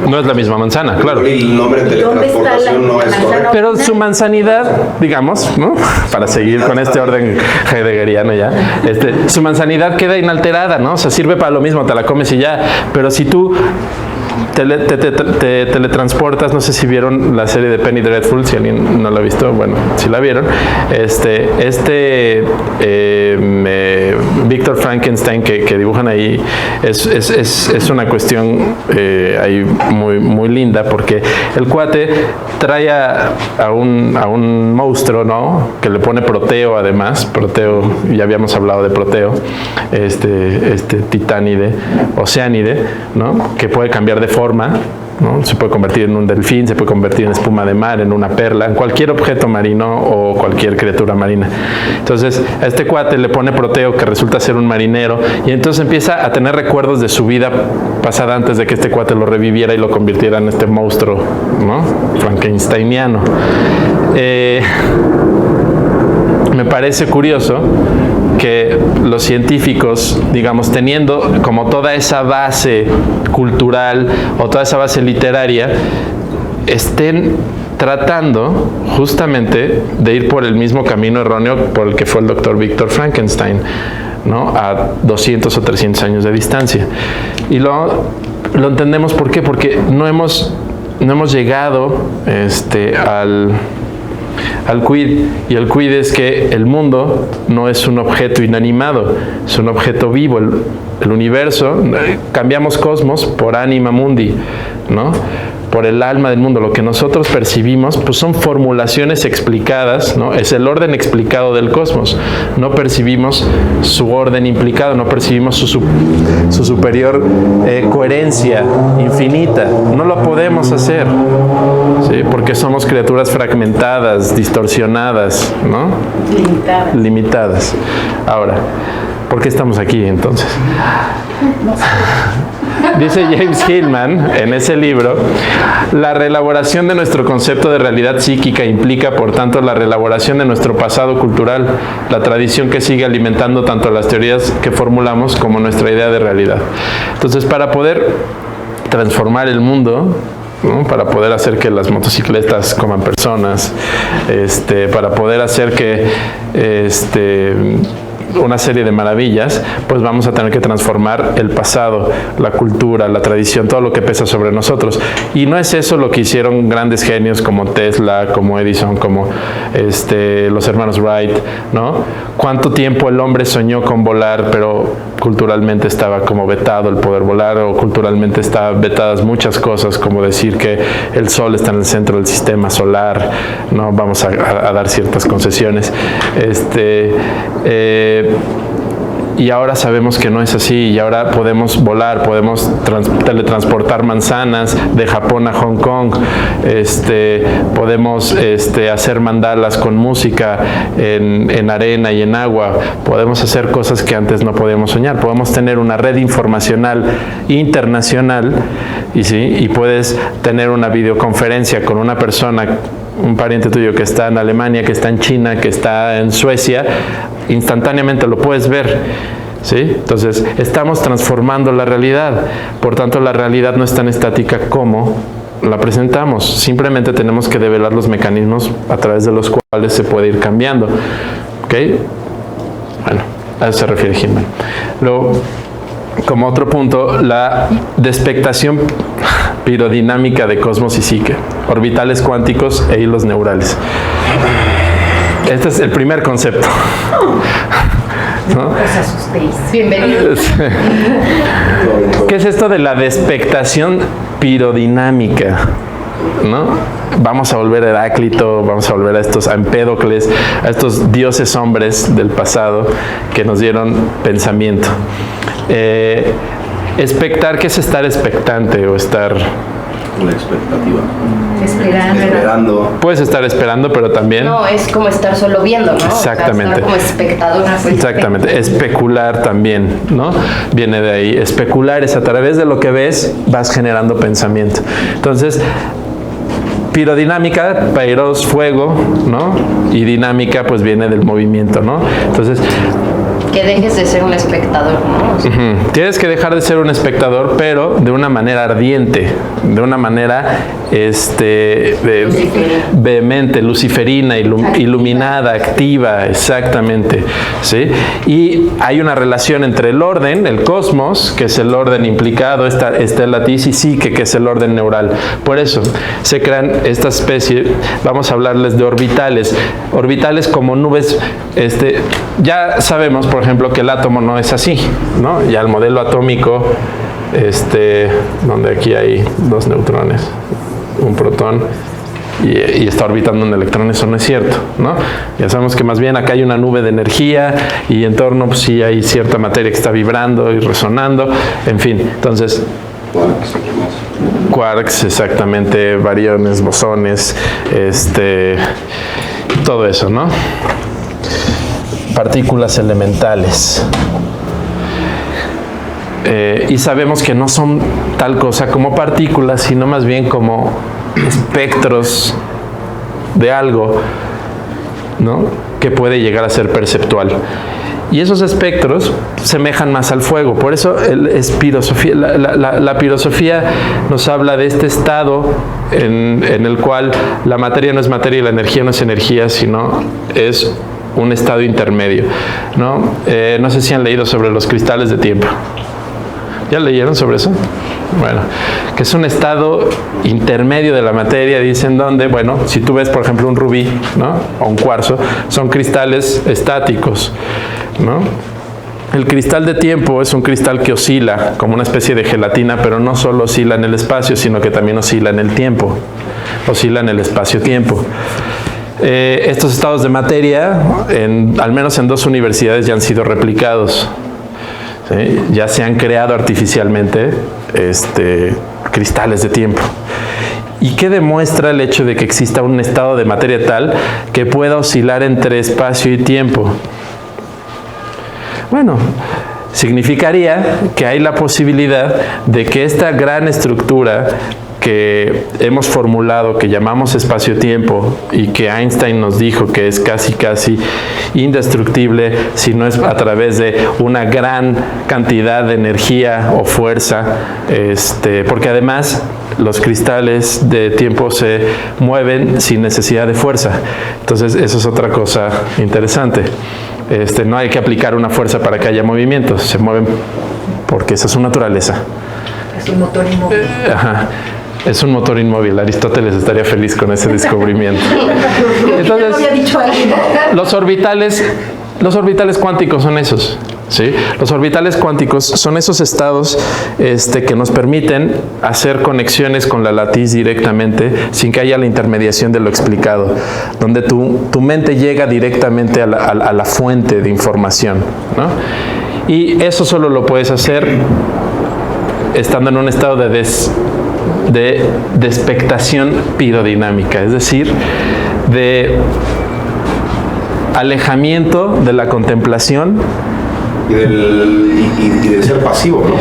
No es la misma manzana, claro. El nombre de teletransportación no es correcto. Pero su manzanidad, digamos, ¿no? Para seguir con este orden heideggeriano ya, su manzanidad queda inalterada, ¿no? O sea, sirve para lo mismo, te la comes y ya. Pero si tú te teletransportas, no sé si vieron la serie de Penny Dreadful, si alguien no la ha visto, bueno, si la vieron, Victor Frankenstein que dibujan ahí es una cuestión ahí muy linda, porque el cuate trae a un monstruo, ¿no? Que le pone Proteo, además. Proteo, ya habíamos hablado de Proteo, titánide, oceánide, ¿no? Que puede cambiar de forma, ¿no? Se puede convertir en un delfín, se puede convertir en espuma de mar, en una perla, en cualquier objeto marino o cualquier criatura marina. Entonces, a este cuate le pone Proteo, que resulta ser un marinero, y entonces empieza a tener recuerdos de su vida pasada antes de que este cuate lo reviviera y lo convirtiera en este monstruo, ¿no? Frankensteiniano. Me parece curioso que los científicos, digamos, teniendo como toda esa base cultural o toda esa base literaria, estén tratando justamente de ir por el mismo camino erróneo por el que fue el doctor Victor Frankenstein, ¿no? A 200 o 300 años de distancia. Y lo entendemos, ¿por qué? Porque no hemos llegado al quid, y el quid es que el mundo no es un objeto inanimado, es un objeto vivo. El universo, cambiamos cosmos por anima mundi, ¿no? Por el alma del mundo. Lo que nosotros percibimos, pues son formulaciones explicadas, ¿no? Es el orden explicado del cosmos. No percibimos su orden implicado, no percibimos su superior coherencia infinita. No lo podemos hacer, ¿sí? Porque somos criaturas fragmentadas, distorsionadas, ¿no? Limitadas. Ahora, ¿por qué estamos aquí entonces? Dice James Hillman en ese libro, la reelaboración de nuestro concepto de realidad psíquica implica, por tanto, la reelaboración de nuestro pasado cultural, la tradición que sigue alimentando tanto las teorías que formulamos como nuestra idea de realidad. Entonces, para poder transformar el mundo, ¿no? Para poder hacer que las motocicletas coman personas, para poder hacer que una serie de maravillas, pues vamos a tener que transformar el pasado, la cultura, la tradición, todo lo que pesa sobre nosotros. Y no es eso lo que hicieron grandes genios como Tesla, como Edison, como los hermanos Wright, ¿no? ¿Cuánto tiempo el hombre soñó con volar, pero culturalmente estaba como vetado el poder volar, o culturalmente estaban vetadas muchas cosas, como decir que el sol está en el centro del sistema solar, ¿no? Vamos a dar ciertas concesiones. Y ahora sabemos que no es así, y ahora podemos volar, podemos teletransportar manzanas de Japón a Hong Kong, podemos hacer mandalas con música en arena y en agua, podemos hacer cosas que antes no podíamos soñar, podemos tener una red informacional internacional y puedes tener una videoconferencia con una persona, un pariente tuyo que está en Alemania, que está en China, que está en Suecia, instantáneamente lo puedes ver, ¿sí? Entonces, estamos transformando la realidad. Por tanto, la realidad no es tan estática como la presentamos. Simplemente tenemos que develar los mecanismos a través de los cuales se puede ir cambiando. ¿Ok? Bueno, a eso se refiere Hinman. Luego, como otro punto, la despectación pirodinámica de cosmos y psique, orbitales cuánticos e hilos neurales. Este es el primer concepto. ¿No? Os asustéis. Bienvenidos. ¿Qué es esto de la despectación pirodinámica? ¿No? Vamos a volver a Heráclito, vamos a volver a Empédocles, a estos dioses hombres del pasado que nos dieron pensamiento. Expectar, ¿qué es estar expectante o estar? Una expectativa. Esperando. Puedes estar esperando, pero también... No, es como estar solo viendo, ¿no? Exactamente. O sea, estar como espectador. Exactamente. Especular también, ¿no? Viene de ahí. Especular es a través de lo que ves, vas generando pensamiento. Entonces, pirodinámica, pairos, fuego, ¿no? Y dinámica, pues viene del movimiento, ¿no? Entonces... Que dejes de ser un espectador, ¿no? O sea, tienes que dejar de ser un espectador, pero de una manera ardiente, de una manera vehemente, luciferina, iluminada, activa, exactamente, ¿sí? Y hay una relación entre el orden, el cosmos, que es el orden implicado, está latiz, y psique, que es el orden neural. Por eso se crean esta especie, vamos a hablarles de orbitales. Orbitales como nubes, ya sabemos, por ejemplo, que el átomo no es así, ¿no? Ya el modelo atómico, donde aquí hay 2 neutrones, un protón, y está orbitando un electrón, eso no es cierto, ¿no? Ya sabemos que más bien acá hay una nube de energía y en torno pues, sí hay cierta materia que está vibrando y resonando, en fin, entonces... Quarks, exactamente, bariones, bosones, todo eso, ¿no? Partículas elementales. Y sabemos que no son tal cosa como partículas, sino más bien como espectros de algo, ¿no? Que puede llegar a ser perceptual. Y esos espectros semejan más al fuego. Por eso es pirosofía. La pirosofía nos habla de este estado en el cual la materia no es materia y la energía no es energía, sino es un estado intermedio, ¿no? No sé si han leído sobre los cristales de tiempo. ¿Ya leyeron sobre eso? Bueno, que es un estado intermedio de la materia, dicen donde, bueno, si tú ves, por ejemplo, un rubí, ¿no? O un cuarzo, son cristales estáticos, ¿no? El cristal de tiempo es un cristal que oscila como una especie de gelatina, pero no solo oscila en el espacio, sino que también oscila en el tiempo, oscila en el espacio-tiempo. Estos estados de materia, al menos en 2 universidades, ya han sido replicados. ¿Sí? Ya se han creado artificialmente cristales de tiempo. ¿Y qué demuestra el hecho de que exista un estado de materia tal que pueda oscilar entre espacio y tiempo? Bueno, significaría que hay la posibilidad de que esta gran estructura que hemos formulado, que llamamos espacio-tiempo y que Einstein nos dijo que es casi indestructible si no es a través de una gran cantidad de energía o fuerza, porque además los cristales de tiempo se mueven sin necesidad de fuerza. Entonces eso es otra cosa interesante. No hay que aplicar una fuerza para que haya movimientos, se mueven porque esa es su naturaleza. Es un motor inmóvil. Ajá. Es un motor inmóvil. Aristóteles estaría feliz con ese descubrimiento. Entonces, había dicho alguien. los orbitales cuánticos son esos, ¿sí? Los orbitales cuánticos son esos estados que nos permiten hacer conexiones con la latiz directamente sin que haya la intermediación de lo explicado, donde tu mente llega directamente a la fuente de información, ¿no? Y eso solo lo puedes hacer estando en un estado de expectación pirodinámica, es decir, de alejamiento de la contemplación y de ser pasivo, ¿no?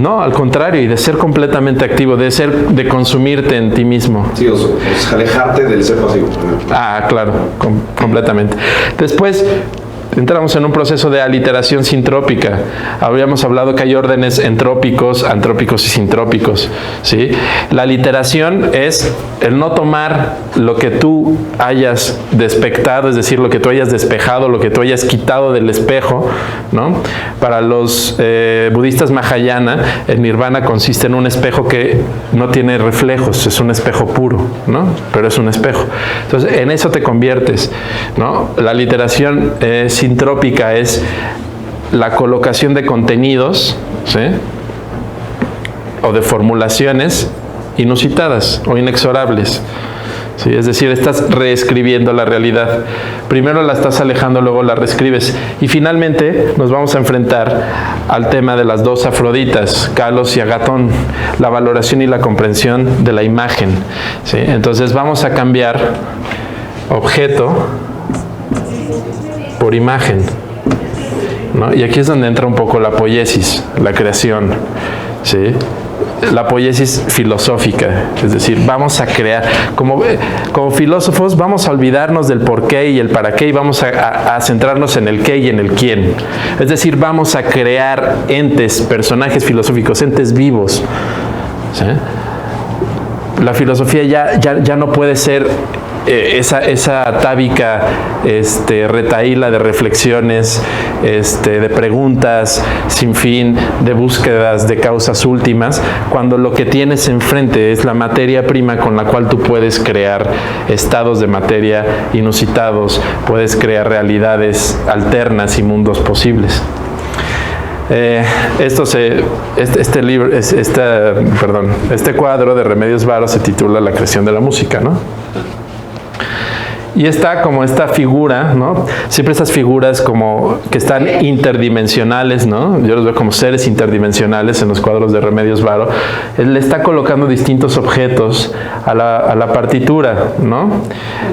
No, al contrario, y de ser completamente activo, de consumirte en ti mismo. Sí, o sea, alejarte del ser pasivo. Ah, claro, completamente. Después entramos en un proceso de aliteración sintrópica. Habíamos hablado que hay órdenes entrópicos, antrópicos y sintrópicos, ¿sí? La aliteración es el no tomar lo que tú hayas despectado, es decir, lo que tú hayas despejado, lo que tú hayas quitado del espejo, ¿no? Para los budistas Mahayana, el nirvana consiste en un espejo que no tiene reflejos, es un espejo puro, ¿no? Pero es un espejo. Entonces, en eso te conviertes, ¿no? La aliteración sintrópica es la colocación de contenidos, ¿sí? O de formulaciones inusitadas o inexorables, ¿sí? Es decir, estás reescribiendo la realidad. Primero la estás alejando, luego la reescribes. Y finalmente nos vamos a enfrentar al tema de las dos Afroditas, Kalos y Agatón, la valoración y la comprensión de la imagen, ¿sí? Entonces vamos a cambiar objeto por imagen, ¿no? Y aquí es donde entra un poco la poiesis, la creación, ¿sí? La poiesis filosófica, es decir, vamos a crear, como filósofos vamos a olvidarnos del por qué y el para qué y vamos a centrarnos en el qué y en el quién. Es decir, vamos a crear entes, personajes filosóficos, entes vivos, ¿sí? La filosofía ya no puede ser esa atávica retahíla de reflexiones, de preguntas sin fin, de búsquedas de causas últimas, cuando lo que tienes enfrente es la materia prima con la cual tú puedes crear estados de materia inusitados, puedes crear realidades alternas y mundos posibles. Este cuadro de Remedios Varo se titula La creación de la música, ¿no? Y está como esta figura, ¿no? Siempre esas figuras como que están interdimensionales, ¿no? Yo los veo como seres interdimensionales en los cuadros de Remedios Varo. Él le está colocando distintos objetos a la partitura, ¿no?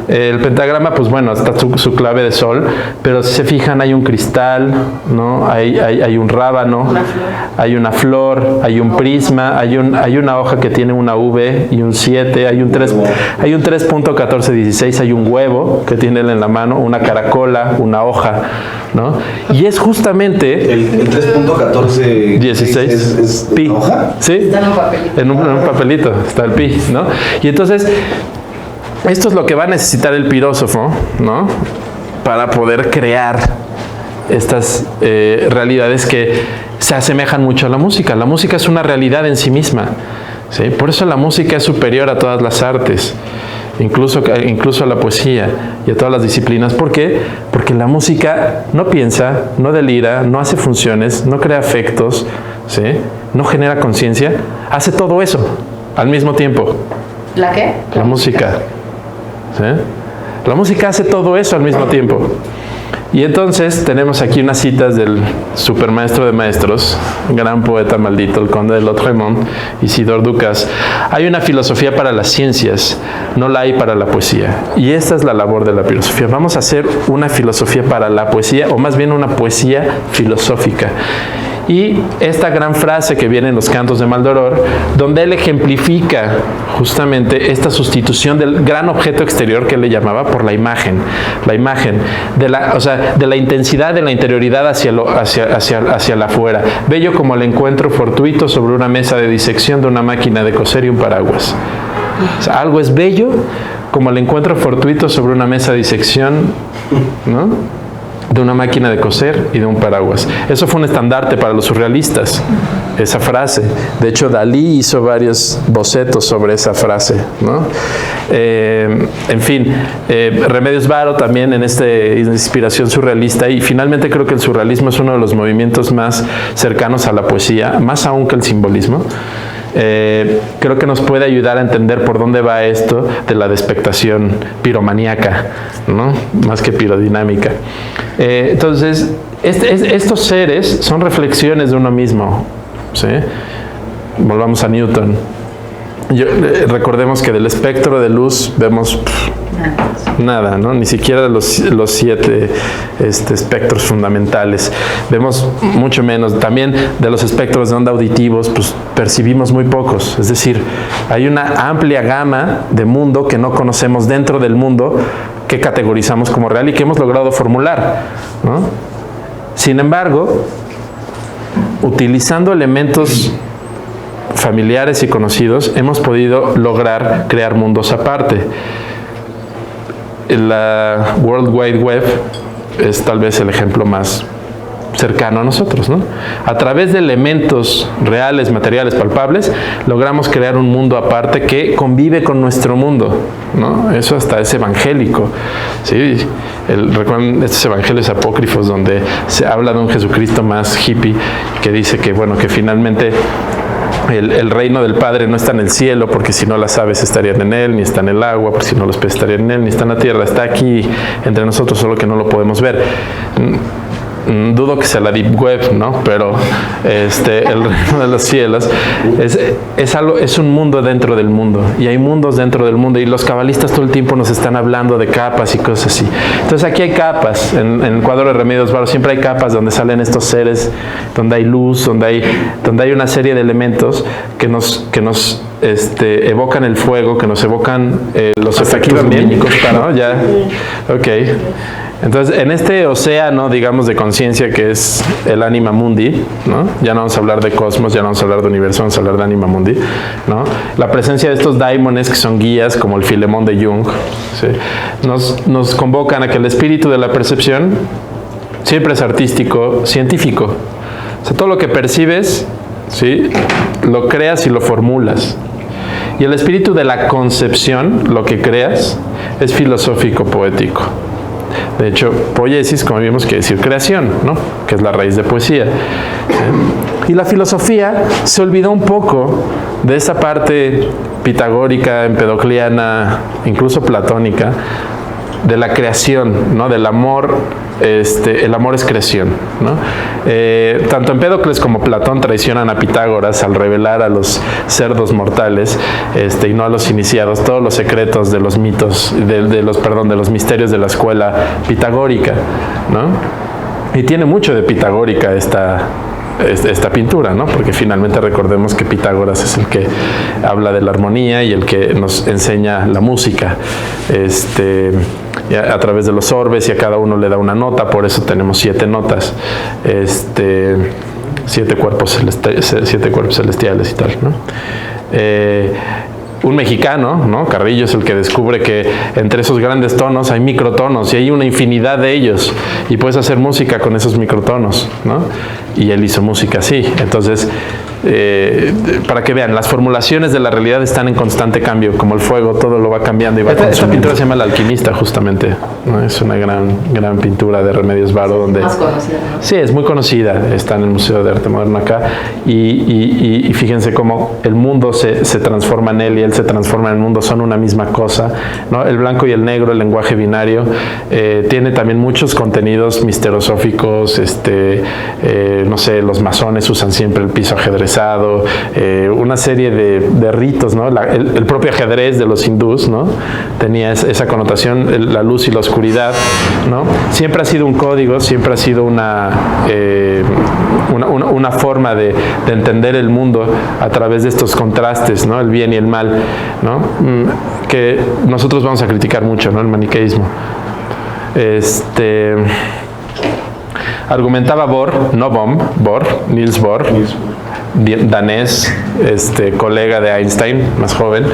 El pentagrama, pues bueno, está su clave de sol, pero si se fijan hay un cristal, ¿no? Hay un rábano, hay una flor, hay un prisma, hay una hoja que tiene una V y un 7, hay un 3.1416, hay un huevo que tiene él en la mano, una caracola, una hoja, ¿no? Y es justamente el 3.1416 es pi. ¿Hoja? Sí, Está en un papelito. En un papelito está el pi, ¿no? Y entonces esto es lo que va a necesitar el pirósofo, ¿no? Para poder crear estas realidades que se asemejan mucho a la música. La música es una realidad en sí misma, ¿sí? Por eso la música es superior a todas las artes, incluso a la poesía y a todas las disciplinas. ¿Por qué? Porque la música no piensa, no delira, no hace funciones, no crea afectos, ¿sí? No genera conciencia, hace todo eso al mismo tiempo. ¿La qué? La música, ¿sí? La música hace todo eso al mismo tiempo. Y entonces tenemos aquí unas citas del supermaestro de maestros, gran poeta maldito, el conde de Lautréamont, Isidore Ducas. Hay una filosofía para las ciencias, no la hay para la poesía. Y esta es la labor de la filosofía. Vamos a hacer una filosofía para la poesía, o más bien una poesía filosófica. Y esta gran frase que viene en los cantos de Maldoror, donde él ejemplifica justamente esta sustitución del gran objeto exterior que él le llamaba por la imagen de la intensidad de la interioridad hacia la afuera. Bello como el encuentro fortuito sobre una mesa de disección de una máquina de coser y un paraguas. O sea, algo es bello como el encuentro fortuito sobre una mesa de disección, ¿no? De una máquina de coser y de un paraguas. Eso fue un estandarte para los surrealistas, esa frase. De hecho, Dalí hizo varios bocetos sobre esa frase, ¿no? En fin, Remedios Varo también en esta inspiración surrealista, y finalmente creo que el surrealismo es uno de los movimientos más cercanos a la poesía, más aún que el simbolismo. creo que nos puede ayudar a entender por dónde va esto de la despectación piromaníaca, ¿no? Más que pirodinámica. Entonces, estos seres son reflexiones de uno mismo, ¿sí? Volvamos a Newton. Recordemos que del espectro de luz vemos nada, ¿no? Ni siquiera los 7 espectros fundamentales. Vemos mucho menos. También de los espectros de onda auditivos, pues percibimos muy pocos. Es decir, hay una amplia gama de mundo que no conocemos dentro del mundo, que categorizamos como real y que hemos logrado formular, ¿no? Sin embargo, utilizando elementos familiares y conocidos, hemos podido lograr crear mundos aparte. La World Wide Web es tal vez el ejemplo más cercano a nosotros, ¿no? A través de elementos reales, materiales, palpables, logramos crear un mundo aparte que convive con nuestro mundo, ¿no? Eso hasta es evangélico, ¿sí? Recuerdan estos evangelios apócrifos donde se habla de un Jesucristo más hippie que dice que, bueno, que finalmente el reino del Padre no está en el cielo, porque si no las aves estarían en él, ni está en el agua, porque si no los peces estarían en él, ni está en la tierra, está aquí entre nosotros, solo que no lo podemos ver. Dudo que sea la Deep Web, ¿no? Pero el reino de los cielos es un mundo dentro del mundo, y hay mundos dentro del mundo, y los cabalistas todo el tiempo nos están hablando de capas y cosas así. Entonces aquí hay capas, en el cuadro de Remedios Varo siempre hay capas donde salen estos seres, donde hay luz, donde hay una serie de elementos que nos evocan el fuego, que nos evocan los efectos lumínicos, ¿no? Ya, ok. Entonces, en este océano, digamos, de conciencia que es el Anima Mundi, ¿no? Ya no vamos a hablar de cosmos, ya no vamos a hablar de universo, vamos a hablar de Anima Mundi, ¿no? La presencia de estos daimones, que son guías, como el Filemón de Jung, ¿sí? nos convocan a que el espíritu de la percepción siempre es artístico, científico. O sea, todo lo que percibes, ¿sí? Lo creas y lo formulas. Y el espíritu de la concepción, lo que creas, es filosófico, poético. De hecho, poiesis, como vimos, quiere decir creación, ¿no? Que es la raíz de poesía. Y la filosofía se olvidó un poco de esa parte pitagórica, empedocliana, incluso platónica, de la creación, ¿no? Del amor. El amor es creación, ¿no? Tanto Empédocles como Platón traicionan a Pitágoras al revelar a los cerdos mortales y no a los iniciados todos los secretos de los mitos, de los misterios de la escuela pitagórica, ¿no? Y tiene mucho de pitagórica esta pintura, ¿no? Porque finalmente recordemos que Pitágoras es el que habla de la armonía y el que nos enseña la música, a través de los orbes, y a cada uno le da una nota, por eso tenemos 7 notas, 7 cuerpos celestiales y tal, ¿no? Un mexicano, ¿no? Carrillo, es el que descubre que entre esos grandes tonos hay microtonos, y hay una infinidad de ellos, y puedes hacer música con esos microtonos, ¿no? Y él hizo música así. Entonces, para que vean, las formulaciones de la realidad están en constante cambio, como el fuego, todo lo va cambiando y va. Esta pintura se llama El Alquimista, justamente, ¿no? Es una gran pintura de Remedios Varo, donde más conocida, ¿no? Sí, es muy conocida, está en el Museo de Arte Moderno acá, y fíjense cómo el mundo se transforma en él y él se transforma en el mundo, son una misma cosa, ¿no? El blanco y el negro, el lenguaje binario, tiene también muchos contenidos misterosóficos, no sé, los masones usan siempre el piso ajedrezado, una serie de ritos, ¿no? El propio ajedrez de los hindús, ¿no? Tenía esa connotación, la luz y la oscuridad, ¿no? Siempre ha sido un código, siempre ha sido una forma de entender el mundo a través de estos contrastes, ¿no? El bien y el mal, ¿no? Que nosotros vamos a criticar mucho, ¿no? El maniqueísmo. Argumentaba Niels Bohr, danés, colega de Einstein, más joven,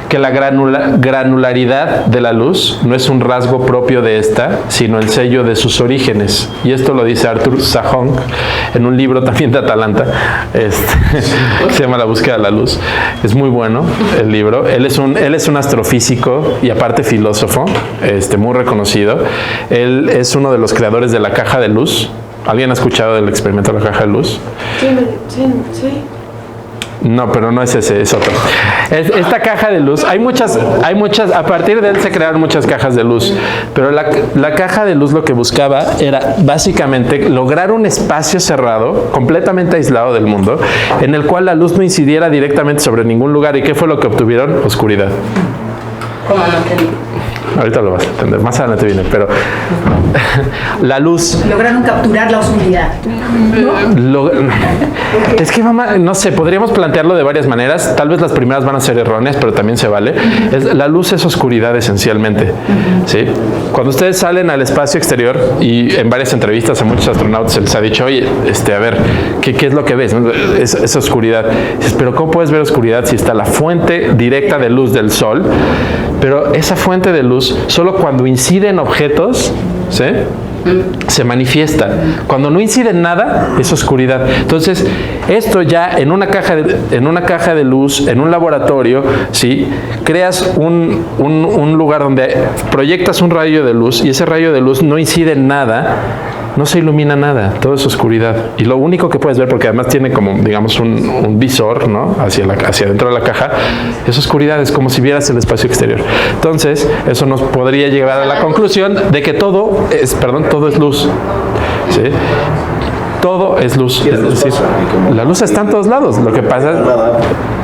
que la granularidad de la luz no es un rasgo propio de esta, sino el sello de sus orígenes. Y esto lo dice Arthur Sahong en un libro también de Atalanta, que se llama La búsqueda de la luz. Es muy bueno el libro. Él es un astrofísico y aparte filósofo, muy reconocido. Él es uno de los creadores de la caja de luz. ¿Alguien ha escuchado del experimento de la caja de luz? Sí. No, pero no es ese, es otro. Esta caja de luz, hay muchas, a partir de él se crearon muchas cajas de luz, pero la caja de luz lo que buscaba era básicamente lograr un espacio cerrado, completamente aislado del mundo, en el cual la luz no incidiera directamente sobre ningún lugar. ¿Y qué fue lo que obtuvieron? Oscuridad. ¿Cómo no entendí? Ahorita lo vas a entender, más adelante viene, pero la luz... Lograron capturar la oscuridad. Es que, mamá, no sé, podríamos plantearlo de varias maneras. Tal vez las primeras van a ser erróneas, pero también se vale. La luz es oscuridad esencialmente, ¿sí? Cuando ustedes salen al espacio exterior, y en varias entrevistas a muchos astronautas se les ha dicho, oye, a ver, ¿qué es lo que ves? Es oscuridad. Dices, pero ¿cómo puedes ver oscuridad si está la fuente directa de luz del sol? Pero esa fuente de luz, solo cuando incide en objetos, ¿sí?, se manifiesta. Cuando no incide en nada, es oscuridad. Entonces, esto ya en una caja de luz, en un laboratorio, ¿sí?, creas un lugar donde proyectas un rayo de luz y ese rayo de luz no incide en nada, no se ilumina nada, todo es oscuridad. Y lo único que puedes ver, porque además tiene como, digamos, un visor, ¿no?, hacia dentro de la caja, es oscuridad, es como si vieras el espacio exterior. Entonces, eso nos podría llevar a la conclusión de que todo es luz, ¿sí? Todo es luz. Es decir, la luz está en todos lados. Lo que pasa es nada,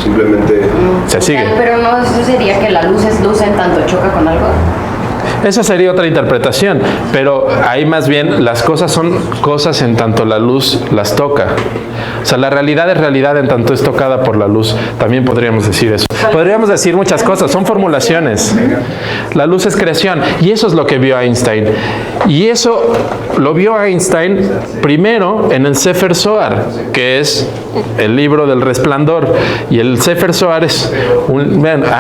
simplemente se sigue. Pero no, eso sería que la luz es luz en tanto choca con algo. Esa sería otra interpretación, pero ahí más bien las cosas son cosas en tanto la luz las toca. O sea, la realidad es realidad en tanto es tocada por la luz. También podríamos decir eso. Podríamos decir muchas cosas, son formulaciones. La luz es creación, y eso es lo que vio Einstein. Y eso lo vio Einstein primero en el Sefer Zohar, que es el libro del resplandor. Y el Sefer Zohar es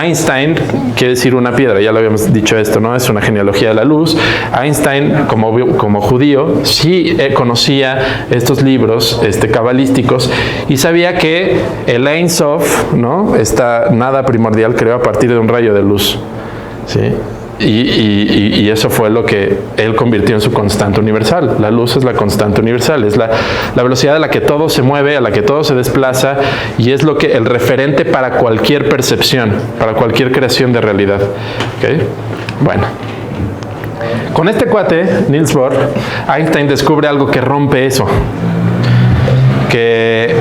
Einstein quiere decir una piedra, ya lo habíamos dicho esto, ¿no? Es una genealogía de la luz. Einstein, como judío, sí conocía estos libros cabalísticos y sabía que el Ein Sof, ¿no?, esta nada primordial, creó a partir de un rayo de luz, ¿sí? Y eso fue lo que él convirtió en su constante universal. La luz es la constante universal, es la velocidad a la que todo se mueve, a la que todo se desplaza, y es el referente para cualquier percepción, para cualquier creación de realidad. ¿Okay? Bueno, con este cuate, Niels Bohr, Einstein descubre algo que rompe eso, que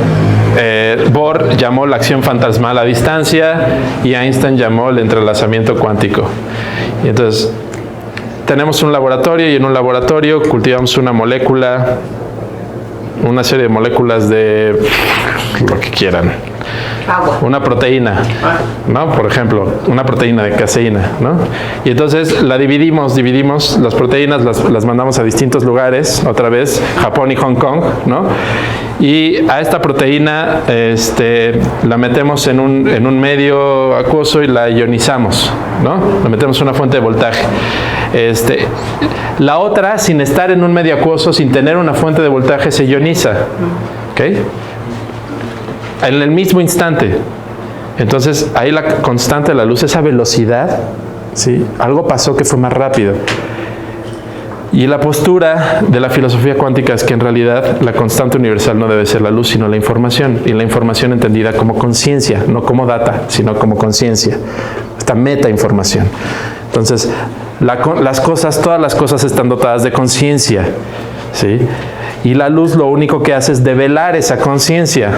Bohr llamó la acción fantasmal a distancia y Einstein llamó el entrelazamiento cuántico. Y entonces tenemos un laboratorio, y en un laboratorio cultivamos una molécula, una serie de moléculas de lo que quieran. Agua. Una proteína, ¿no? Por ejemplo, una proteína de caseína, ¿no? Y entonces la dividimos las proteínas, las mandamos a distintos lugares, otra vez, Japón y Hong Kong, ¿no? Y a esta proteína la metemos en un medio acuoso y la ionizamos, ¿no? La metemos en una fuente de voltaje. La otra, sin estar en un medio acuoso, sin tener una fuente de voltaje, se ioniza, ¿ok? En el mismo instante. Entonces, ahí la constante de la luz, esa velocidad, ¿sí? Algo pasó que fue más rápido. Y la postura de la filosofía cuántica es que en realidad la constante universal no debe ser la luz, sino la información. Y la información entendida como conciencia, no como data, sino como conciencia. Esta metainformación. Entonces, todas las cosas están dotadas de conciencia, ¿sí? Y la luz lo único que hace es develar esa conciencia.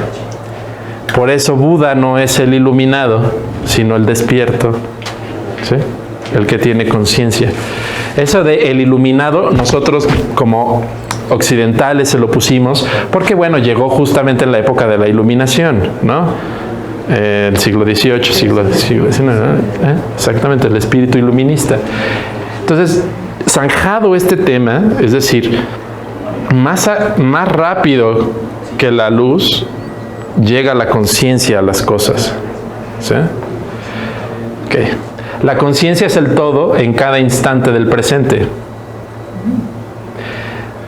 Por eso Buda no es el iluminado, sino el despierto, ¿sí? El que tiene conciencia. Eso de el iluminado, nosotros como occidentales se lo pusimos porque, bueno, llegó justamente en la época de la iluminación, ¿no? El siglo XVIII, siglo XIX, exactamente, el espíritu iluminista. Entonces, zanjado este tema, es decir, más rápido que la luz, llega la conciencia a las cosas, ¿sí? Okay. La conciencia es el todo en cada instante del presente.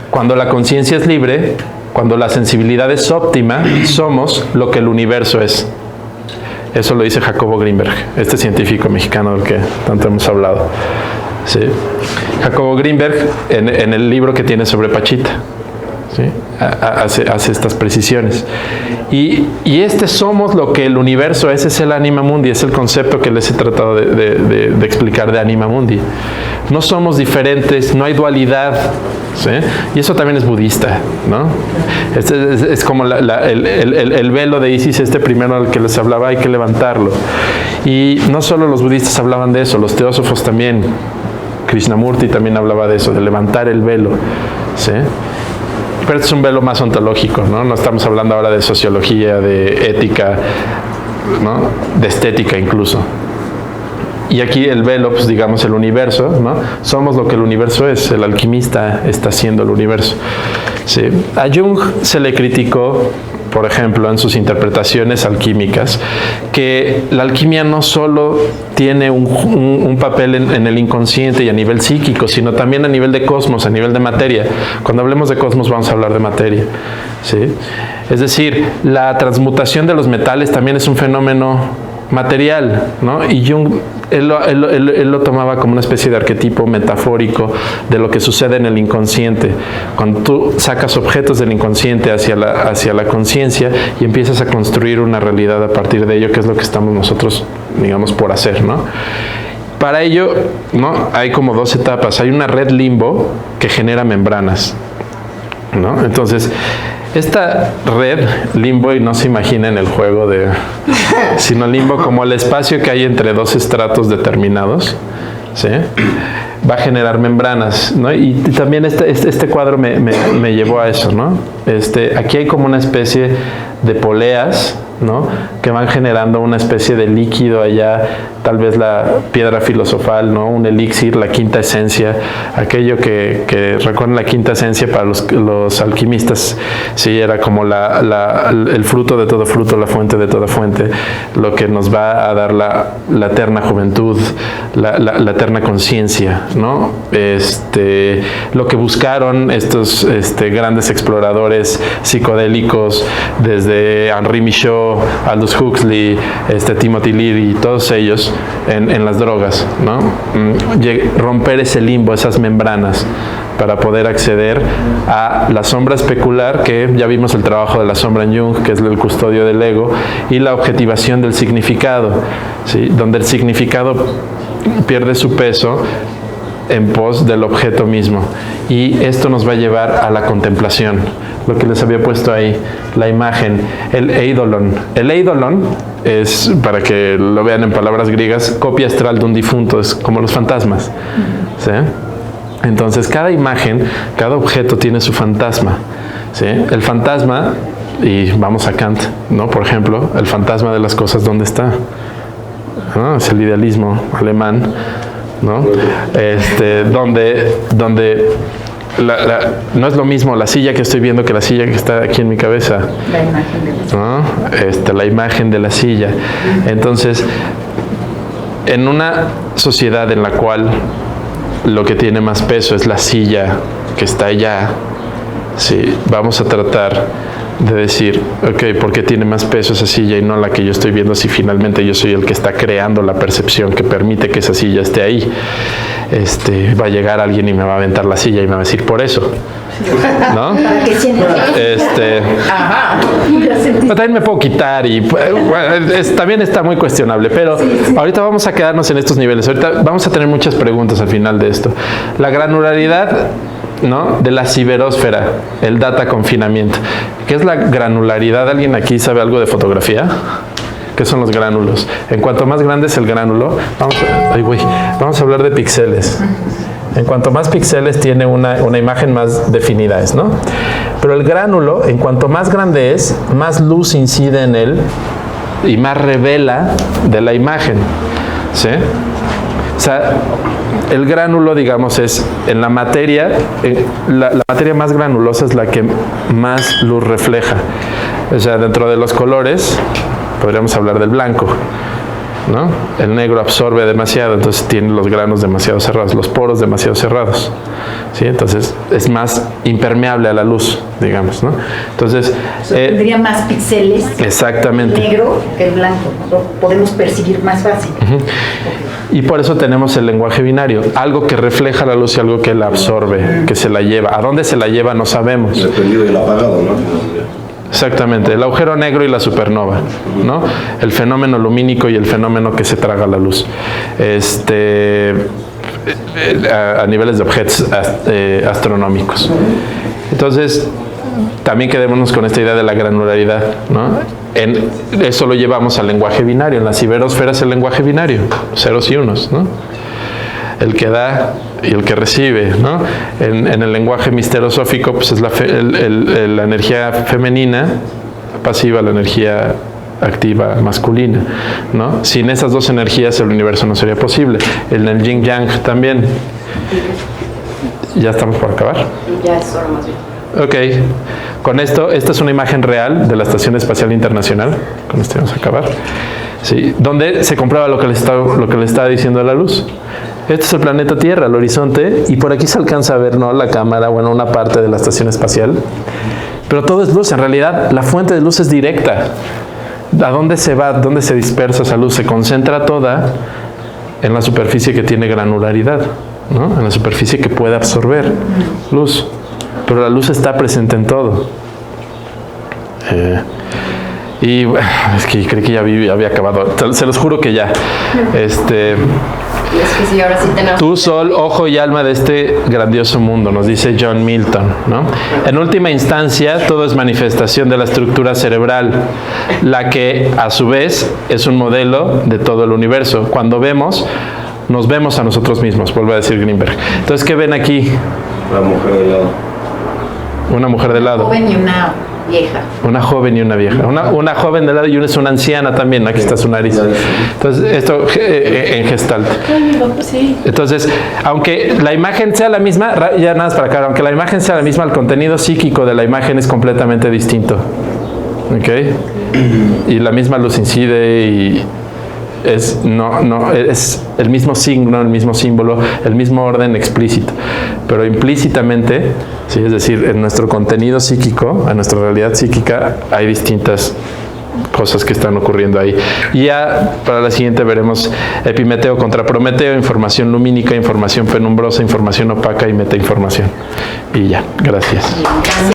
Cuando la conciencia es libre, cuando la sensibilidad es óptima, somos lo que el universo es. Eso lo dice Jacobo Greenberg, este científico mexicano del que tanto hemos hablado, ¿sí? Jacobo Greenberg, en el libro que tiene sobre Pachita, ¿sí? hace estas precisiones. Y somos lo que el universo es el Anima Mundi, es el concepto que les he tratado de explicar de Anima Mundi. No somos diferentes, no hay dualidad, ¿sí? Y eso también es budista, ¿no? Es como el velo de Isis, primero al que les hablaba, hay que levantarlo. Y no solo los budistas hablaban de eso, los teósofos también. Krishnamurti también hablaba de eso, de levantar el velo, ¿sí? Pero este es un velo más ontológico, ¿no? No estamos hablando ahora de sociología, de ética, ¿no? De estética incluso. Y aquí el velo, pues digamos el universo, ¿no? Somos lo que el universo es, el alquimista está haciendo el universo, ¿sí? A Jung se le criticó, por ejemplo, en sus interpretaciones alquímicas, que la alquimia no solo tiene un papel en el inconsciente y a nivel psíquico, sino también a nivel de cosmos, a nivel de materia. Cuando hablemos de cosmos vamos a hablar de materia, ¿sí? Es decir, la transmutación de los metales también es un fenómeno material, ¿no? Y Jung, él lo tomaba como una especie de arquetipo metafórico de lo que sucede en el inconsciente. Cuando tú sacas objetos del inconsciente hacia la conciencia y empiezas a construir una realidad a partir de ello, que es lo que estamos nosotros, digamos, por hacer, ¿no? Para ello, ¿no? Hay como dos etapas. Hay una red limbo que genera membranas, ¿no? Entonces, esta red limbo, y no se imaginen el juego sino limbo como el espacio que hay entre dos estratos determinados, ¿sí? Va a generar membranas, ¿no? Y también este cuadro me llevó a eso, ¿no? Aquí hay como una especie de poleas, ¿no? Que van generando una especie de líquido allá, tal vez la piedra filosofal, ¿no? Un elixir, la quinta esencia, aquello que recuerden la quinta esencia para los alquimistas, sí, era como el fruto de todo fruto, la fuente de toda fuente, lo que nos va a dar la eterna juventud, la eterna conciencia, ¿no? Lo que buscaron estos grandes exploradores psicodélicos, desde Henri Michaud, Aldous Huxley, Timothy Leary, todos ellos en las drogas, ¿no? Romper ese limbo, esas membranas, para poder acceder a la sombra especular, que ya vimos el trabajo de la sombra en Jung, que es el custodio del ego, y la objetivación del significado, ¿sí? Donde el significado pierde su peso en pos del objeto mismo. Y esto nos va a llevar a la contemplación. Lo que les había puesto ahí, la imagen, el eidolon. El eidolon es, para que lo vean en palabras griegas, copia astral de un difunto, es como los fantasmas, ¿sí? Entonces, cada imagen, cada objeto tiene su fantasma, ¿sí? El fantasma, y vamos a Kant, ¿no? Por ejemplo, el fantasma de las cosas, ¿dónde está? ¿No? Es el idealismo alemán, ¿no? Donde no es lo mismo la silla que estoy viendo que la silla que está aquí en mi cabeza. La imagen de la silla. ¿No? La imagen de la silla. Entonces, en una sociedad en la cual lo que tiene más peso es la silla que está allá, sí, vamos a tratar de decir, ok, ¿por qué tiene más peso esa silla y no la que yo estoy viendo si finalmente yo soy el que está creando la percepción que permite que esa silla esté ahí? Va a llegar alguien y me va a aventar la silla y me va a decir, por eso, ¿no? Para que sienta. Ajá. Pero también me puedo quitar y también está muy cuestionable, pero ahorita vamos a quedarnos en estos niveles. Ahorita vamos a tener muchas preguntas al final de esto. La granularidad, ¿no? De la ciberósfera, el data confinamiento. ¿Qué es la granularidad? ¿Alguien aquí sabe algo de fotografía? ¿Qué son los gránulos? En cuanto más grande es el gránulo, vamos a hablar de píxeles. En cuanto más píxeles tiene una imagen, más definida es, ¿no? Pero el gránulo, en cuanto más grande es, más luz incide en él y más revela de la imagen, ¿sí? O sea, el gránulo, digamos, es en la materia, la materia más granulosa es la que más luz refleja. O sea, dentro de los colores, podríamos hablar del blanco, ¿no? El negro absorbe demasiado, entonces tiene los granos demasiado cerrados, los poros demasiado cerrados, ¿sí? Entonces es más impermeable a la luz, digamos, ¿no? Entonces tendría más píxeles. Exactamente. El negro que el blanco, lo podemos percibir más fácil. Y por eso tenemos el lenguaje binario, algo que refleja la luz y algo que la absorbe, que se la lleva. ¿A dónde se la lleva? No sabemos. El prendido y el apagado, ¿no? Exactamente, el agujero negro y la supernova, ¿no? El fenómeno lumínico y el fenómeno que se traga la luz. A niveles de objetos astronómicos. Entonces, también quedémonos con esta idea de la granularidad, ¿no? Eso lo llevamos al lenguaje binario. En la ciberósfera es el lenguaje binario, ceros y unos, ¿no? El que da y el que recibe, ¿no? En el lenguaje misterosófico, pues es la energía femenina pasiva, la energía activa masculina, ¿no? Sin esas dos energías el universo no sería posible. En el yin yang también. Ya estamos por acabar. Ya es hora más bien. Ok, con esto, esta es una imagen real de la Estación Espacial Internacional. Con esto vamos a acabar. Sí, donde se comprueba lo que le estaba diciendo de la luz. Este es el planeta Tierra, el horizonte, y por aquí se alcanza a ver, ¿no?, la cámara, bueno, una parte de la estación espacial. Pero todo es luz, en realidad la fuente de luz es directa. ¿A dónde se va? ¿Dónde se dispersa esa luz? Se concentra toda en la superficie que tiene granularidad, ¿no? En la superficie que puede absorber luz. Pero la luz está presente en todo. Y es que creí que ya había acabado. Se los juro que ya. Es que sí, ahora sí tenemos. Tú, sol, ojo y alma de este grandioso mundo, nos dice John Milton, ¿no? En última instancia, todo es manifestación de la estructura cerebral, la que, a su vez, es un modelo de todo el universo. Cuando vemos, nos vemos a nosotros mismos, vuelve a decir Greenberg. Entonces, ¿qué ven aquí? La mujer de lado. Una mujer de lado. Joven y una vieja. Una joven y una vieja. Una joven de lado y una es una anciana también. Aquí está su nariz. Entonces, esto en Gestalt. Entonces, aunque la imagen sea la misma, ya nada más para acá, aunque la imagen sea la misma, el contenido psíquico de la imagen es completamente distinto. ¿Ok? Y la misma luz incide y es el mismo signo, el mismo símbolo, el mismo orden explícito, pero implícitamente, ¿sí? Es decir, en nuestro contenido psíquico, en nuestra realidad psíquica, hay distintas cosas que están ocurriendo ahí. Y ya para la siguiente veremos Epimeteo contra Prometeo, información lumínica, información penumbrosa, información opaca y metainformación. Y ya, gracias. Gracias.